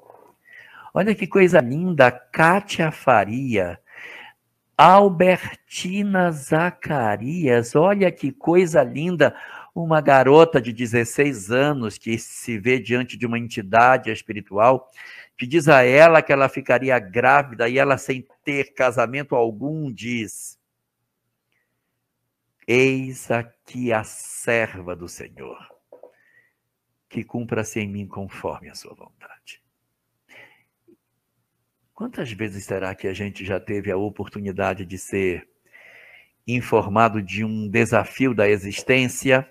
Olha que coisa linda, Cátia Faria, Albertina Zacarias, olha que coisa linda, uma garota de 16 anos que se vê diante de uma entidade espiritual, que diz a ela que ela ficaria grávida e ela, sem ter casamento algum, diz, eis aqui a serva do Senhor, que cumpra-se em mim conforme a sua vontade. Quantas vezes será que a gente já teve a oportunidade de ser informado de um desafio da existência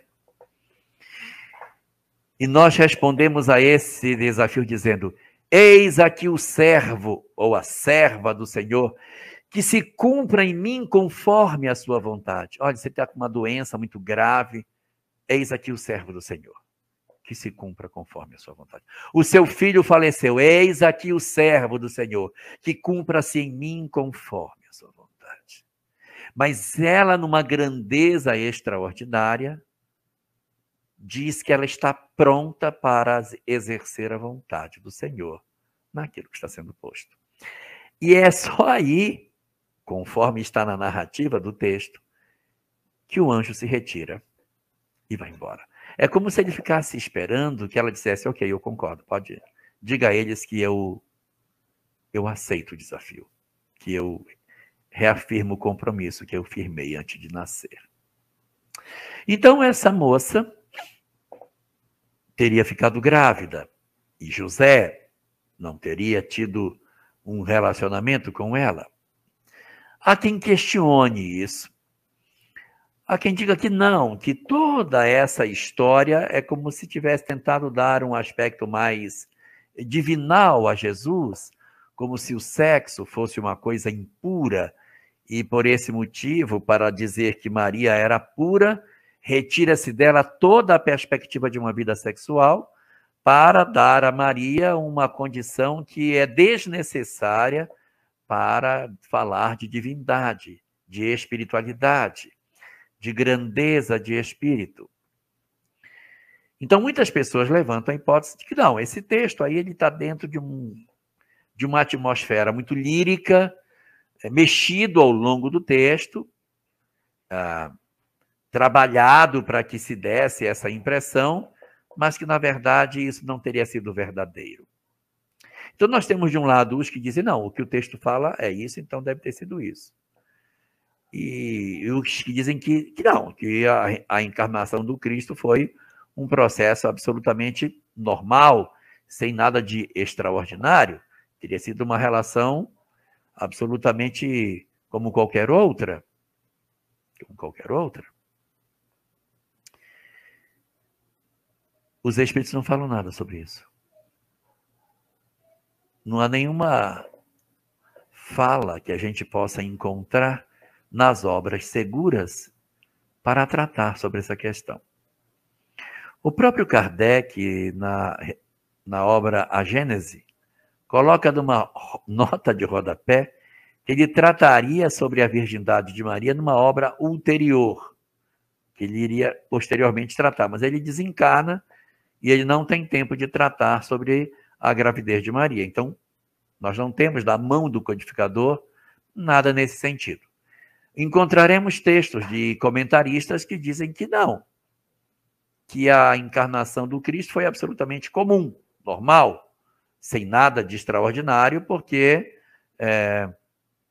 E nós respondemos a esse desafio dizendo: eis aqui o servo ou a serva do Senhor, que se cumpra em mim conforme a sua vontade. Olha, você está com uma doença muito grave, eis aqui o servo do Senhor, que se cumpra conforme a sua vontade. O seu filho faleceu, eis aqui o servo do Senhor, que cumpra-se em mim conforme a sua vontade. Mas ela, numa grandeza extraordinária, diz que ela está pronta para exercer a vontade do Senhor naquilo que está sendo posto. E é só aí, conforme está na narrativa do texto, que o anjo se retira e vai embora. É como se ele ficasse esperando que ela dissesse: ok, eu concordo, pode ir. Diga a eles que eu aceito o desafio, que eu reafirmo o compromisso que eu firmei antes de nascer. Então essa moça teria ficado grávida e José não teria tido um relacionamento com ela. Há quem questione isso. Há quem diga que não, que toda essa história é como se tivesse tentado dar um aspecto mais divinal a Jesus, como se o sexo fosse uma coisa impura, e por esse motivo, para dizer que Maria era pura, retira-se dela toda a perspectiva de uma vida sexual para dar a Maria uma condição que é desnecessária para falar de divindade, de espiritualidade, de grandeza de espírito. Então, muitas pessoas levantam a hipótese de que não, esse texto aí ele está dentro de uma atmosfera muito lírica, mexido ao longo do texto, trabalhado para que se desse essa impressão, mas que, na verdade, isso não teria sido verdadeiro. Então, nós temos, de um lado, os que dizem, não, o que o texto fala é isso, então deve ter sido isso. E os que dizem que não, que a encarnação do Cristo foi um processo absolutamente normal, sem nada de extraordinário, teria sido uma relação absolutamente como qualquer outra. Como qualquer outra. Os Espíritos não falam nada sobre isso. Não há nenhuma fala que a gente possa encontrar nas obras seguras para tratar sobre essa questão. O próprio Kardec, na obra A Gênese, coloca numa nota de rodapé que ele trataria sobre a virgindade de Maria numa obra ulterior, que ele iria posteriormente tratar, mas ele desencarna e ele não tem tempo de tratar sobre a gravidez de Maria. Então, nós não temos da mão do codificador nada nesse sentido. Encontraremos textos de comentaristas que dizem que não, que a encarnação do Cristo foi absolutamente comum, normal, sem nada de extraordinário, porque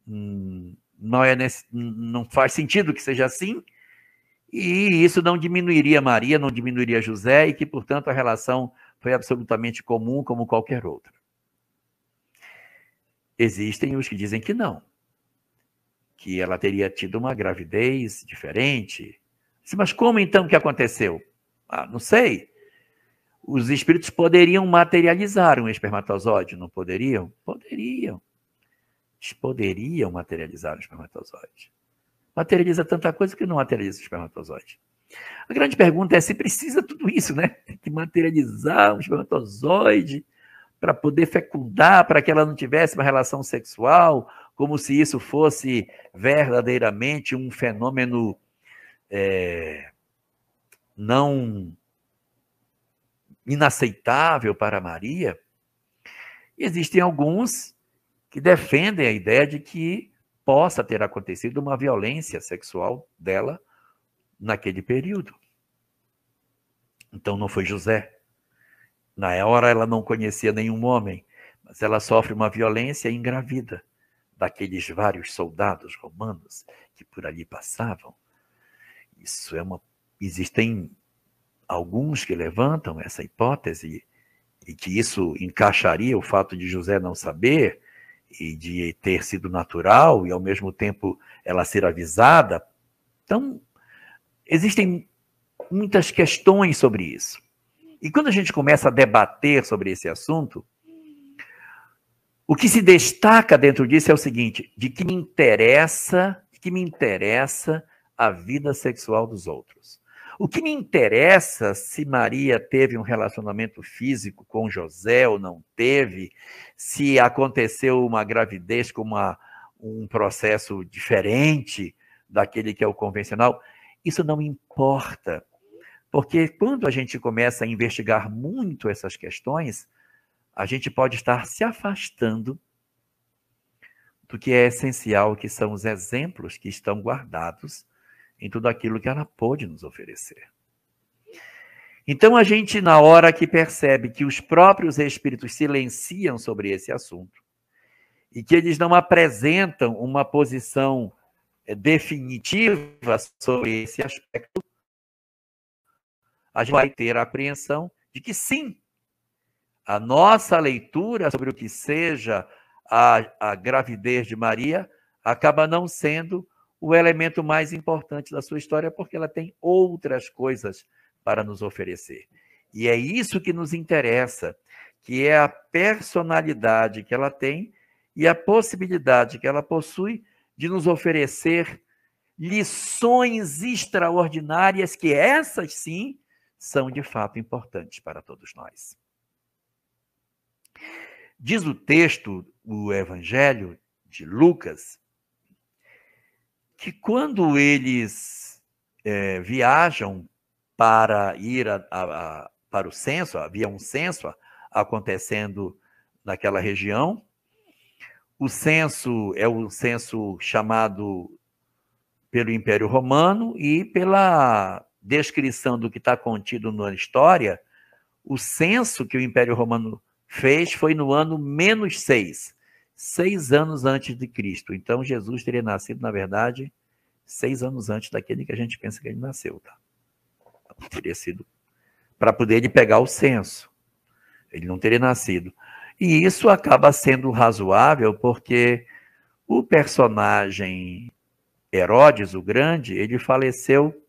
não faz sentido que seja assim, e isso não diminuiria Maria, não diminuiria José, e que, portanto, a relação foi absolutamente comum como qualquer outra. Existem os que dizem que não, que ela teria tido uma gravidez diferente. Mas como então que aconteceu? Não sei. Os espíritos poderiam materializar um espermatozoide, não poderiam? Poderiam. Eles poderiam materializar um espermatozoide. Materializa tanta coisa que não materializa o espermatozoide. A grande pergunta é se precisa tudo isso, né? Tem que materializar um espermatozoide para poder fecundar, para que ela não tivesse uma relação sexual, como se isso fosse verdadeiramente um fenômeno não inaceitável para Maria. E existem alguns que defendem a ideia de que possa ter acontecido uma violência sexual dela naquele período. Então não foi José. Na hora ela não conhecia nenhum homem, mas ela sofre uma violência e engravida daqueles vários soldados romanos que por ali passavam. Existem alguns que levantam essa hipótese e que isso encaixaria o fato de José não saber e de ter sido natural e, ao mesmo tempo, ela ser avisada. Então, existem muitas questões sobre isso. E quando a gente começa a debater sobre esse assunto, o que se destaca dentro disso é o seguinte: de que me interessa a vida sexual dos outros. O que me interessa se Maria teve um relacionamento físico com José ou não teve, se aconteceu uma gravidez com um processo diferente daquele que é o convencional, isso não importa. Porque quando a gente começa a investigar muito essas questões, a gente pode estar se afastando do que é essencial, que são os exemplos que estão guardados em tudo aquilo que ela pôde nos oferecer. Então, a gente, na hora que percebe que os próprios espíritos silenciam sobre esse assunto e que eles não apresentam uma posição definitiva sobre esse aspecto, a gente vai ter a apreensão de que sim, a nossa leitura sobre o que seja a gravidez de Maria acaba não sendo o elemento mais importante da sua história, porque ela tem outras coisas para nos oferecer. E é isso que nos interessa, que é a personalidade que ela tem e a possibilidade que ela possui de nos oferecer lições extraordinárias, que essas sim são de fato importantes para todos nós. Diz o texto, o Evangelho de Lucas, que quando eles viajam para ir para o censo, havia um censo acontecendo naquela região. O censo é o censo chamado pelo Império Romano e pela descrição do que está contido na história, o censo que o Império Romano fez foi no ano -6, 6 anos antes de Cristo. Então, Jesus teria nascido, na verdade, 6 anos antes daquele que a gente pensa que ele nasceu. Tá? Teria sido para poder ele pegar o censo. Ele não teria nascido. E isso acaba sendo razoável porque o personagem Herodes, o Grande, ele faleceu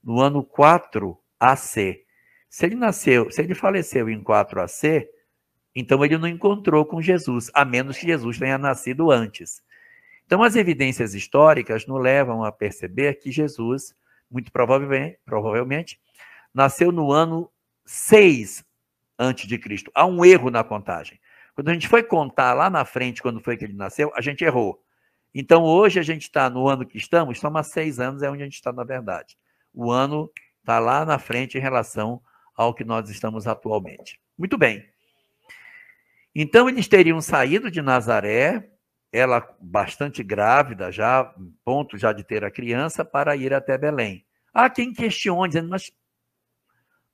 no ano 4 AC. Se ele faleceu em 4 AC, então ele não encontrou com Jesus, a menos que Jesus tenha nascido antes. Então, as evidências históricas nos levam a perceber que Jesus, muito provavelmente, nasceu no ano 6 antes de Cristo. Há um erro na contagem. Quando a gente foi contar lá na frente quando foi que ele nasceu, a gente errou. Então, hoje a gente está no ano que estamos, só mais 6 anos é onde a gente está, na verdade. O ano está lá na frente em relação ao que nós estamos atualmente. Muito bem. Então, eles teriam saído de Nazaré, ela bastante grávida, já, ponto já de ter a criança, para ir até Belém. Há quem questione, dizendo, mas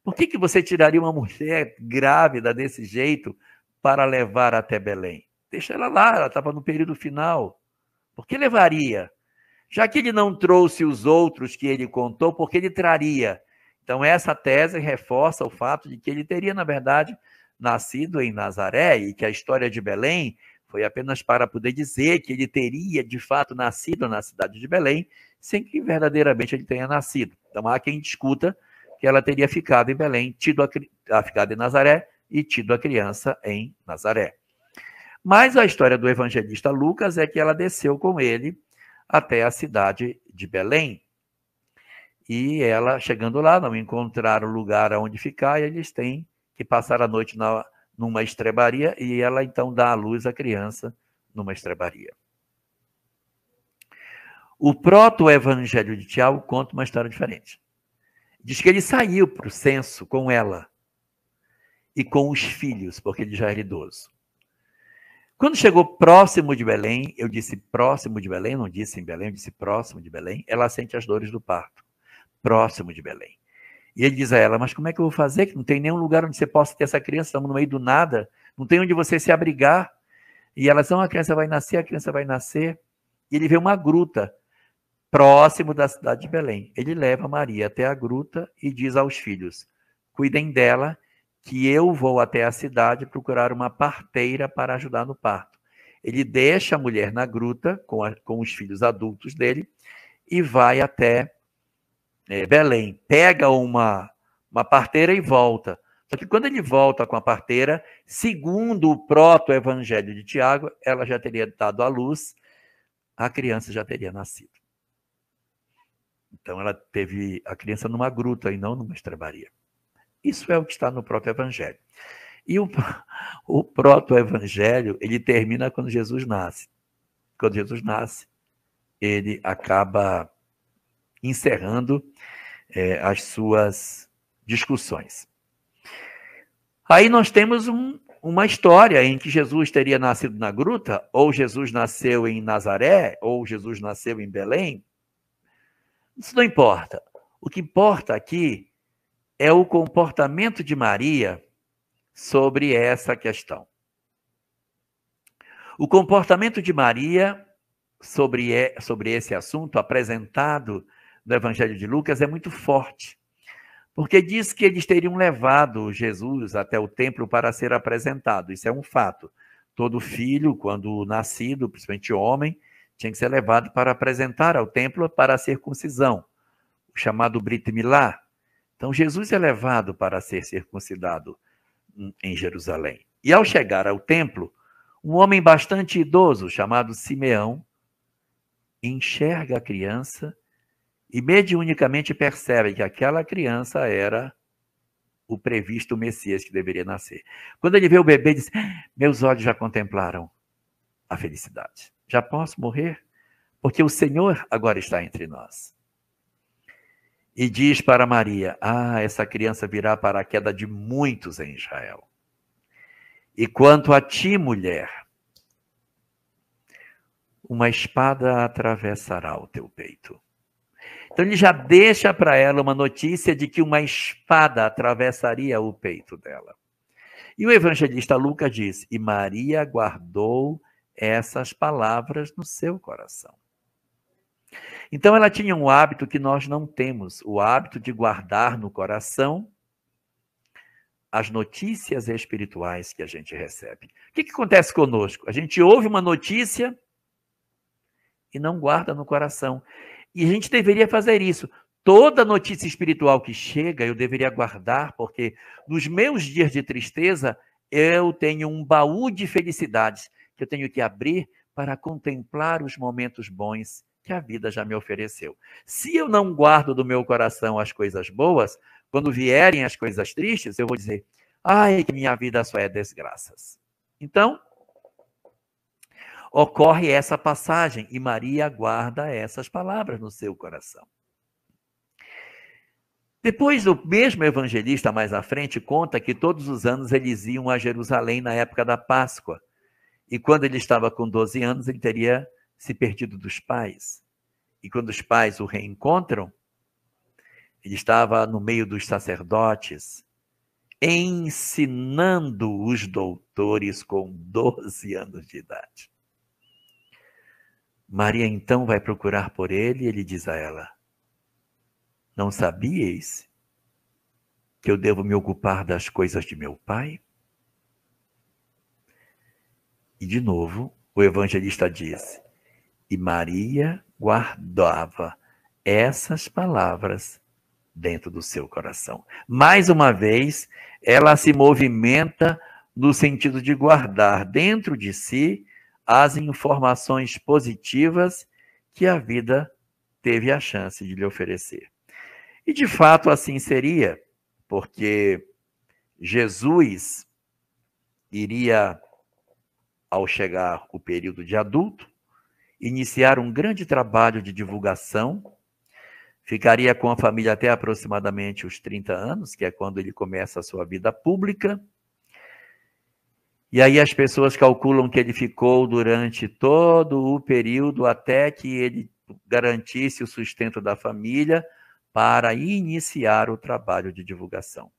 por que você tiraria uma mulher grávida desse jeito para levar até Belém? Deixa ela lá, ela estava no período final. Por que levaria? Já que ele não trouxe os outros que ele contou, por que ele traria? Então, essa tese reforça o fato de que ele teria, na verdade, nascido em Nazaré e que a história de Belém foi apenas para poder dizer que ele teria, de fato, nascido na cidade de Belém, sem que verdadeiramente ele tenha nascido. Então, há quem discuta que ela teria ficado em Belém, ficado em Nazaré e tido a criança em Nazaré. Mas a história do evangelista Lucas é que ela desceu com ele até a cidade de Belém. E ela, chegando lá, não encontraram lugar onde ficar, e eles têm que passar a noite numa estrebaria, e ela então dá à luz a criança numa estrebaria. O proto-evangelho de Tiago conta uma história diferente. Diz que ele saiu para o censo com ela e com os filhos, porque ele já era idoso. Quando chegou próximo de Belém, eu disse próximo de Belém, não disse em Belém, eu disse próximo de Belém, ela sente as dores do parto. Próximo de Belém. E ele diz a ela, mas como é que eu vou fazer? Que não tem nenhum lugar onde você possa ter essa criança, estamos no meio do nada, não tem onde você se abrigar. E ela diz, a criança vai nascer. E ele vê uma gruta próximo da cidade de Belém. Ele leva Maria até a gruta e diz aos filhos, cuidem dela, que eu vou até a cidade procurar uma parteira para ajudar no parto. Ele deixa a mulher na gruta com os filhos adultos dele e vai até Belém. Pega uma parteira e volta. Só que quando ele volta com a parteira, segundo o proto-evangelho de Tiago, ela já teria dado à luz, a criança já teria nascido. Então ela teve a criança numa gruta e não numa estrebaria. Isso é o que está no proto-evangelho. E o proto-evangelho, ele termina quando Jesus nasce. Quando Jesus nasce, ele acaba encerrando as suas discussões. Aí nós temos uma história em que Jesus teria nascido na gruta, ou Jesus nasceu em Nazaré, ou Jesus nasceu em Belém. Isso não importa. O que importa aqui é o comportamento de Maria sobre essa questão. O comportamento de Maria sobre esse assunto apresentado no Evangelho de Lucas é muito forte, porque diz que eles teriam levado Jesus até o templo para ser apresentado. Isso é um fato. Todo filho, quando nascido, principalmente homem, tinha que ser levado para apresentar ao templo para a circuncisão, o chamado Brit Milá. Então, Jesus é levado para ser circuncidado em Jerusalém. E ao chegar ao templo, um homem bastante idoso, chamado Simeão, enxerga a criança e mediunicamente percebe que aquela criança era o previsto Messias que deveria nascer. Quando ele vê o bebê, diz: meus olhos já contemplaram a felicidade. Já posso morrer? Porque o Senhor agora está entre nós. E diz para Maria: essa criança virá para a queda de muitos em Israel. E quanto a ti, mulher, uma espada atravessará o teu peito. Então ele já deixa para ela uma notícia de que uma espada atravessaria o peito dela. E o evangelista Lucas diz: e Maria guardou essas palavras no seu coração. Então ela tinha um hábito que nós não temos, o hábito de guardar no coração as notícias espirituais que a gente recebe. O que acontece conosco? A gente ouve uma notícia e não guarda no coração. E a gente deveria fazer isso. Toda notícia espiritual que chega, eu deveria guardar, porque nos meus dias de tristeza, eu tenho um baú de felicidades que eu tenho que abrir para contemplar os momentos bons que a vida já me ofereceu. Se eu não guardo do meu coração as coisas boas, quando vierem as coisas tristes, eu vou dizer: ai, que minha vida só é desgraças. Então, ocorre essa passagem e Maria guarda essas palavras no seu coração. Depois, o mesmo evangelista mais à frente conta que todos os anos eles iam a Jerusalém na época da Páscoa. E quando ele estava com 12 anos, ele teria se perdido dos pais. E quando os pais o reencontram, ele estava no meio dos sacerdotes, ensinando os doutores com 12 anos de idade. Maria então vai procurar por ele e ele diz a ela: não sabíeis que eu devo me ocupar das coisas de meu pai? E de novo, o evangelista diz: e Maria guardava essas palavras dentro do seu coração. Mais uma vez, ela se movimenta no sentido de guardar dentro de si as informações positivas que a vida teve a chance de lhe oferecer. E de fato assim seria, porque Jesus iria, ao chegar o período de adulto, iniciar um grande trabalho de divulgação, ficaria com a família até aproximadamente os 30 anos, que é quando ele começa a sua vida pública. E aí as pessoas calculam que ele ficou durante todo o período até que ele garantisse o sustento da família para iniciar o trabalho de divulgação.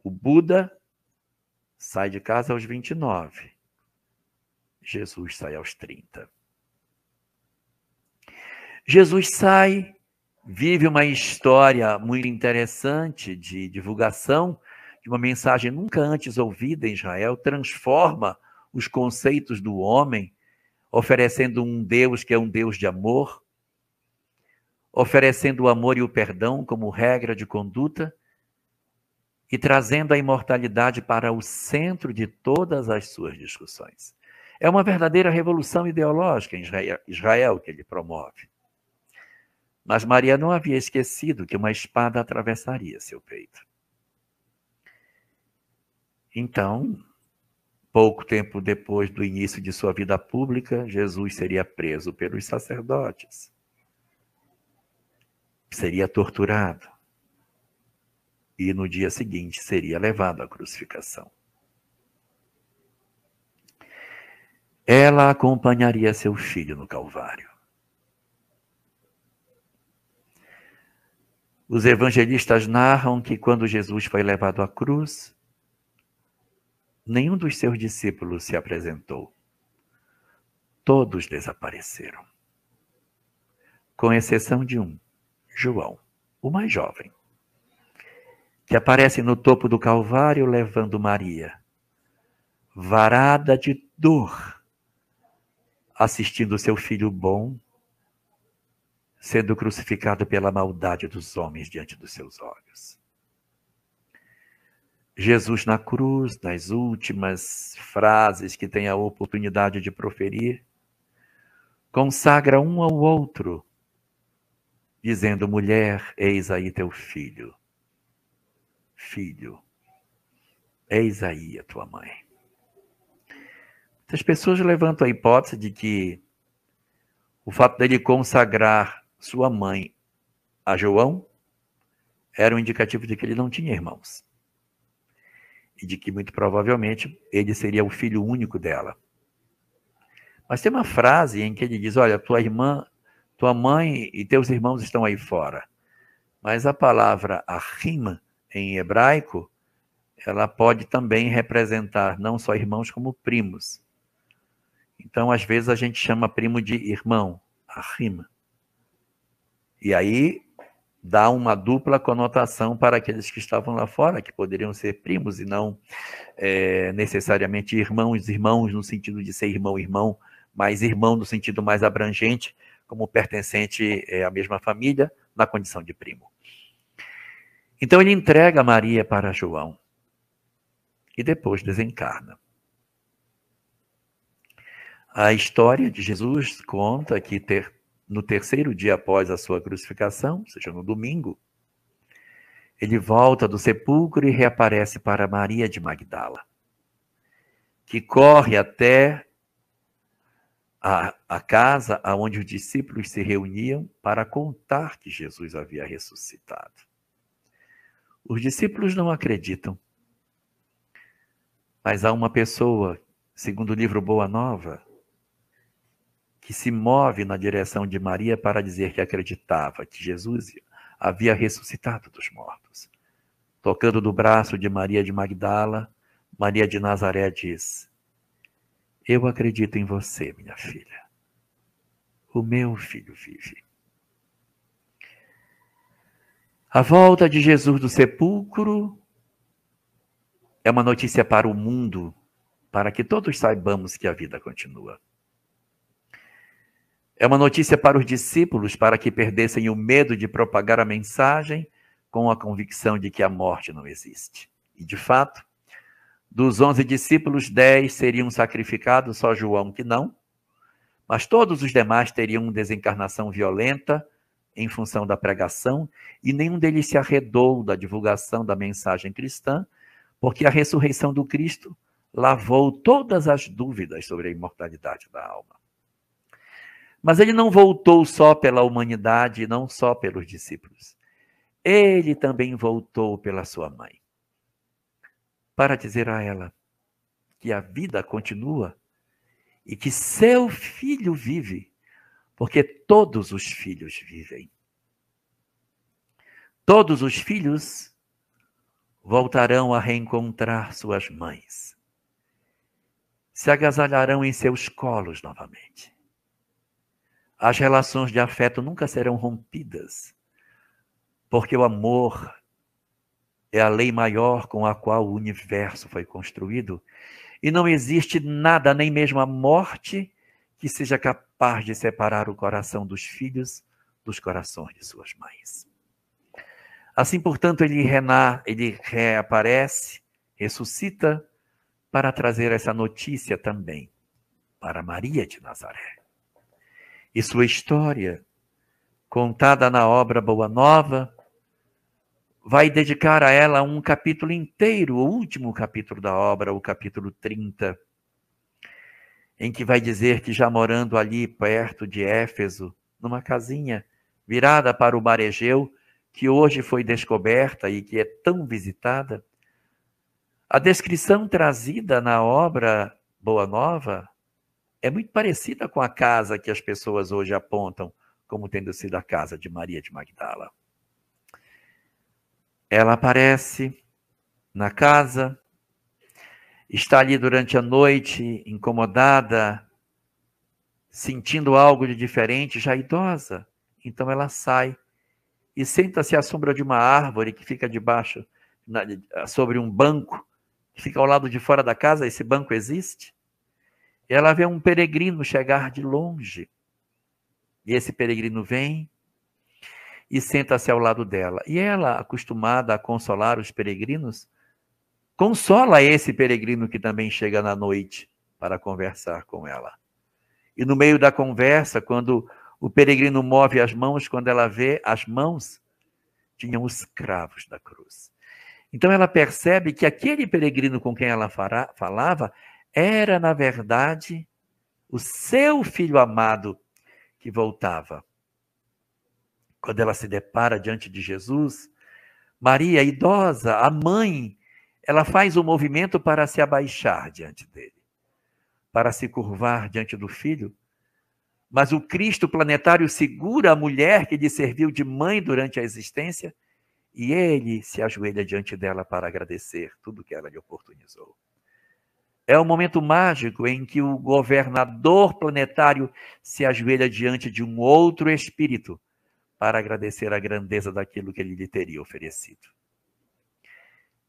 O Buda sai de casa aos 29. Jesus sai aos 30. Jesus sai, vive uma história muito interessante de divulgação, de uma mensagem nunca antes ouvida em Israel, transforma os conceitos do homem, oferecendo um Deus que é um Deus de amor, oferecendo o amor e o perdão como regra de conduta, e trazendo a imortalidade para o centro de todas as suas discussões. É uma verdadeira revolução ideológica em Israel que ele promove. Mas Maria não havia esquecido que uma espada atravessaria seu peito. Então, pouco tempo depois do início de sua vida pública, Jesus seria preso pelos sacerdotes. Seria torturado. E no dia seguinte seria levado à crucificação. Ela acompanharia seu filho no Calvário. Os evangelistas narram que quando Jesus foi levado à cruz, nenhum dos seus discípulos se apresentou. Todos desapareceram. Com exceção de um, João, o mais jovem, que aparece no topo do Calvário levando Maria, varada de dor, assistindo seu filho bom sendo crucificado pela maldade dos homens diante dos seus olhos. Jesus na cruz, nas últimas frases que tem a oportunidade de proferir, consagra um ao outro, dizendo: mulher, eis aí teu filho. Filho, eis aí a tua mãe. As pessoas levantam a hipótese de que o fato dele consagrar sua mãe a João era um indicativo de que ele não tinha irmãos. E de que, muito provavelmente, ele seria o filho único dela. Mas tem uma frase em que ele diz: olha, tua irmã, tua mãe e teus irmãos estão aí fora. Mas a palavra ahim, em hebraico, ela pode também representar não só irmãos, como primos. Então, às vezes, a gente chama primo de irmão, ahim. E aí dá uma dupla conotação para aqueles que estavam lá fora, que poderiam ser primos e não necessariamente irmãos no sentido de ser irmão, mas irmão no sentido mais abrangente, como pertencente à mesma família, na condição de primo. Então ele entrega Maria para João e depois desencarna. A história de Jesus conta que no terceiro dia após a sua crucificação, ou seja, no domingo, ele volta do sepulcro e reaparece para Maria de Magdala, que corre até a casa onde os discípulos se reuniam para contar que Jesus havia ressuscitado. Os discípulos não acreditam, mas há uma pessoa, segundo o livro Boa Nova, que se move na direção de Maria para dizer que acreditava que Jesus havia ressuscitado dos mortos. Tocando no braço de Maria de Magdala, Maria de Nazaré diz: eu acredito em você, minha filha. O meu filho vive. A volta de Jesus do sepulcro é uma notícia para o mundo, para que todos saibamos que a vida continua. É uma notícia para os discípulos, para que perdessem o medo de propagar a mensagem com a convicção de que a morte não existe. E, de fato, dos 11 discípulos, 10 seriam sacrificados, só João que não, mas todos os demais teriam uma desencarnação violenta em função da pregação, e nenhum deles se arredou da divulgação da mensagem cristã, porque a ressurreição do Cristo lavou todas as dúvidas sobre a imortalidade da alma. Mas ele não voltou só pela humanidade, não só pelos discípulos. Ele também voltou pela sua mãe, para dizer a ela que a vida continua e que seu filho vive, porque todos os filhos vivem. Todos os filhos voltarão a reencontrar suas mães. Se agasalharão em seus colos novamente. As relações de afeto nunca serão rompidas, porque o amor é a lei maior com a qual o universo foi construído, e não existe nada, nem mesmo a morte, que seja capaz de separar o coração dos filhos dos corações de suas mães. Assim, portanto, ele reaparece, ressuscita, para trazer essa notícia também para Maria de Nazaré. E sua história, contada na obra Boa Nova, vai dedicar a ela um capítulo inteiro, o último capítulo da obra, o capítulo 30, em que vai dizer que já morando ali perto de Éfeso, numa casinha virada para o mar Egeu, que hoje foi descoberta e que é tão visitada, a descrição trazida na obra Boa Nova é muito parecida com a casa que as pessoas hoje apontam como tendo sido a casa de Maria de Magdala. Ela aparece na casa, está ali durante a noite, incomodada, sentindo algo de diferente, já idosa. Então ela sai e senta-se à sombra de uma árvore que fica debaixo, sobre um banco, que fica ao lado de fora da casa. Esse banco existe. E ela vê um peregrino chegar de longe. E esse peregrino vem e senta-se ao lado dela. E ela, acostumada a consolar os peregrinos, consola esse peregrino que também chega na noite para conversar com ela. E no meio da conversa, quando o peregrino move as mãos, quando ela vê as mãos, tinham os cravos da cruz. Então ela percebe que aquele peregrino com quem ela falava era, na verdade, o seu filho amado que voltava. Quando ela se depara diante de Jesus, Maria, idosa, a mãe, ela faz um movimento para se abaixar diante dele, para se curvar diante do filho. Mas o Cristo planetário segura a mulher que lhe serviu de mãe durante a existência e ele se ajoelha diante dela para agradecer tudo que ela lhe oportunizou. É um momento mágico em que o governador planetário se ajoelha diante de um outro espírito para agradecer a grandeza daquilo que ele lhe teria oferecido.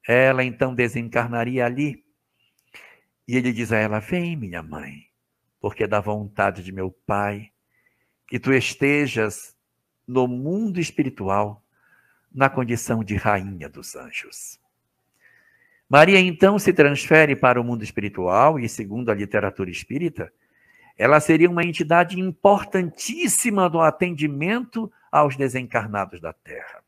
Ela então desencarnaria ali e ele diz a ela: vem, minha mãe, porque é da vontade de meu Pai que tu estejas no mundo espiritual na condição de rainha dos anjos. Maria então se transfere para o mundo espiritual e, segundo a literatura espírita, ela seria uma entidade importantíssima no atendimento aos desencarnados da Terra.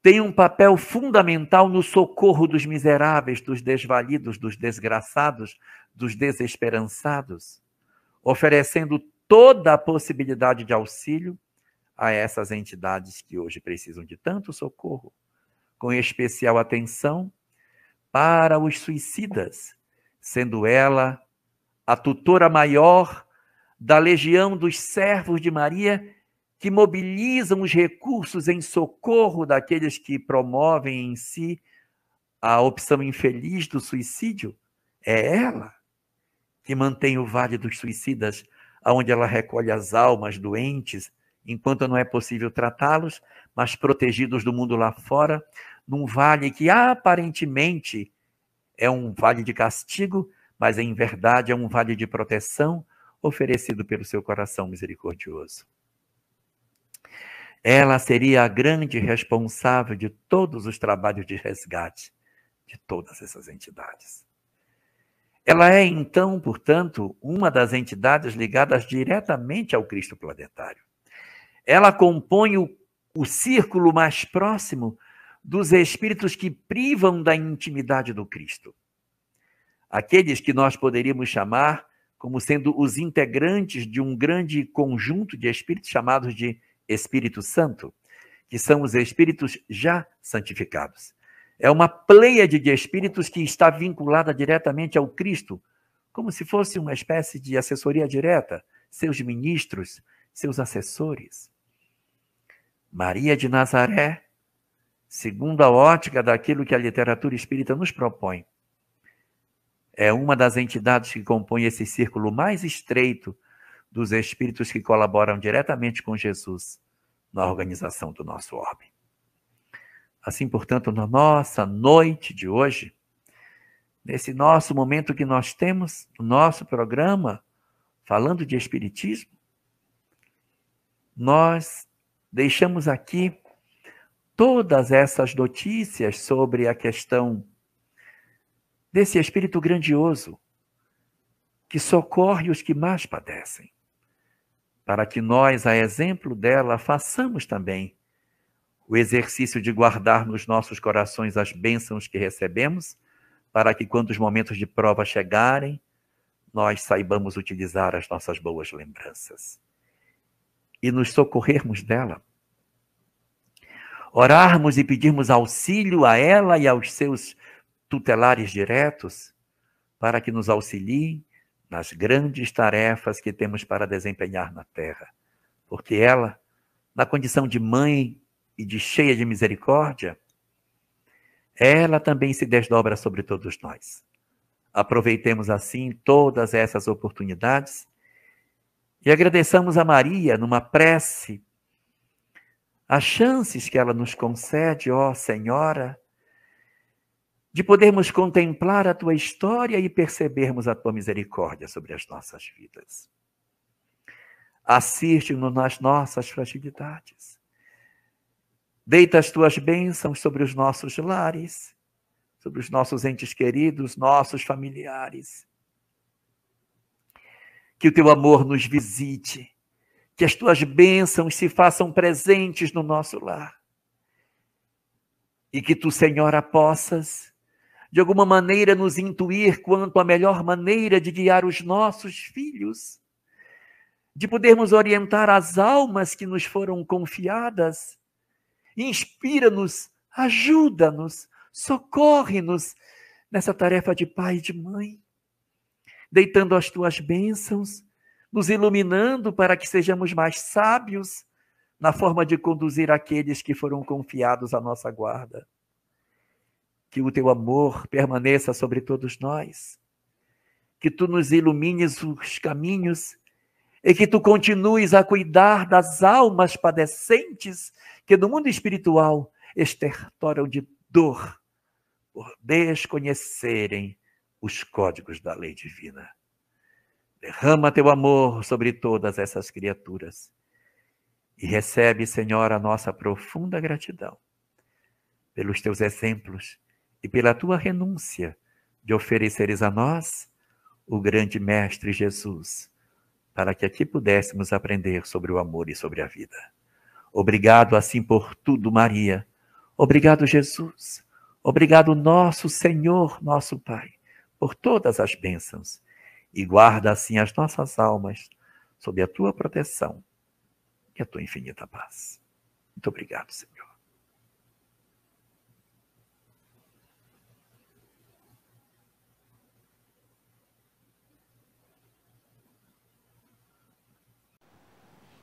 Tem um papel fundamental no socorro dos miseráveis, dos desvalidos, dos desgraçados, dos desesperançados, oferecendo toda a possibilidade de auxílio a essas entidades que hoje precisam de tanto socorro, com especial atenção para os suicidas, sendo ela a tutora maior da legião dos servos de Maria, que mobilizam os recursos em socorro daqueles que promovem em si a opção infeliz do suicídio. É ela que mantém o Vale dos Suicidas, onde ela recolhe as almas doentes, enquanto não é possível tratá-los, mas protegidos do mundo lá fora, num vale que aparentemente é um vale de castigo, mas em verdade é um vale de proteção oferecido pelo seu coração misericordioso. Ela seria a grande responsável de todos os trabalhos de resgate de todas essas entidades. Ela é, então, portanto, uma das entidades ligadas diretamente ao Cristo planetário. Ela compõe o círculo mais próximo dos espíritos que privam da intimidade do Cristo. Aqueles que nós poderíamos chamar como sendo os integrantes de um grande conjunto de espíritos chamados de Espírito Santo, que são os espíritos já santificados. É uma pleiade de espíritos que está vinculada diretamente ao Cristo, como se fosse uma espécie de assessoria direta, seus ministros, seus assessores. Maria de Nazaré, segundo a ótica daquilo que a literatura espírita nos propõe, é uma das entidades que compõe esse círculo mais estreito dos espíritos que colaboram diretamente com Jesus na organização do nosso orbe. Assim, portanto, na nossa noite de hoje, nesse nosso momento que nós temos, no nosso programa, falando de Espiritismo, nós deixamos aqui todas essas notícias sobre a questão desse Espírito grandioso que socorre os que mais padecem, para que nós, a exemplo dela, façamos também o exercício de guardar nos nossos corações as bênçãos que recebemos, para que quando os momentos de prova chegarem, nós saibamos utilizar as nossas boas lembranças e nos socorrermos dela. Orarmos e pedirmos auxílio a ela e aos seus tutelares diretos, para que nos auxiliem nas grandes tarefas que temos para desempenhar na terra. Porque ela, na condição de mãe e de cheia de misericórdia, ela também se desdobra sobre todos nós. Aproveitemos assim todas essas oportunidades e agradeçamos a Maria numa prece as chances que ela nos concede, ó Senhora, de podermos contemplar a tua história e percebermos a tua misericórdia sobre as nossas vidas. Assiste-nos nas nossas fragilidades. Deita as tuas bênçãos sobre os nossos lares, sobre os nossos entes queridos, nossos familiares. Que o teu amor nos visite, que as tuas bênçãos se façam presentes no nosso lar. E que tu, Senhora, possas, de alguma maneira, nos intuir quanto à melhor maneira de guiar os nossos filhos, de podermos orientar as almas que nos foram confiadas. Inspira-nos, ajuda-nos, socorre-nos nessa tarefa de pai e de mãe, deitando as tuas bênçãos, nos iluminando para que sejamos mais sábios na forma de conduzir aqueles que foram confiados à nossa guarda. Que o teu amor permaneça sobre todos nós, que tu nos ilumines os caminhos e que tu continues a cuidar das almas padecentes que no mundo espiritual estertoram de dor por desconhecerem os códigos da lei divina. Derrama teu amor sobre todas essas criaturas e recebe, Senhor, a nossa profunda gratidão pelos teus exemplos e pela tua renúncia de ofereceres a nós o grande Mestre Jesus, para que aqui pudéssemos aprender sobre o amor e sobre a vida. Obrigado assim por tudo, Maria. Obrigado, Jesus. Obrigado, nosso Senhor, nosso Pai, por todas as bênçãos. E guarda assim as nossas almas sob a tua proteção e a tua infinita paz. Muito obrigado, Senhor.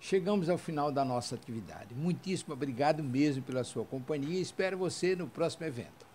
Chegamos ao final da nossa atividade. Muitíssimo obrigado mesmo pela sua companhia e espero você no próximo evento.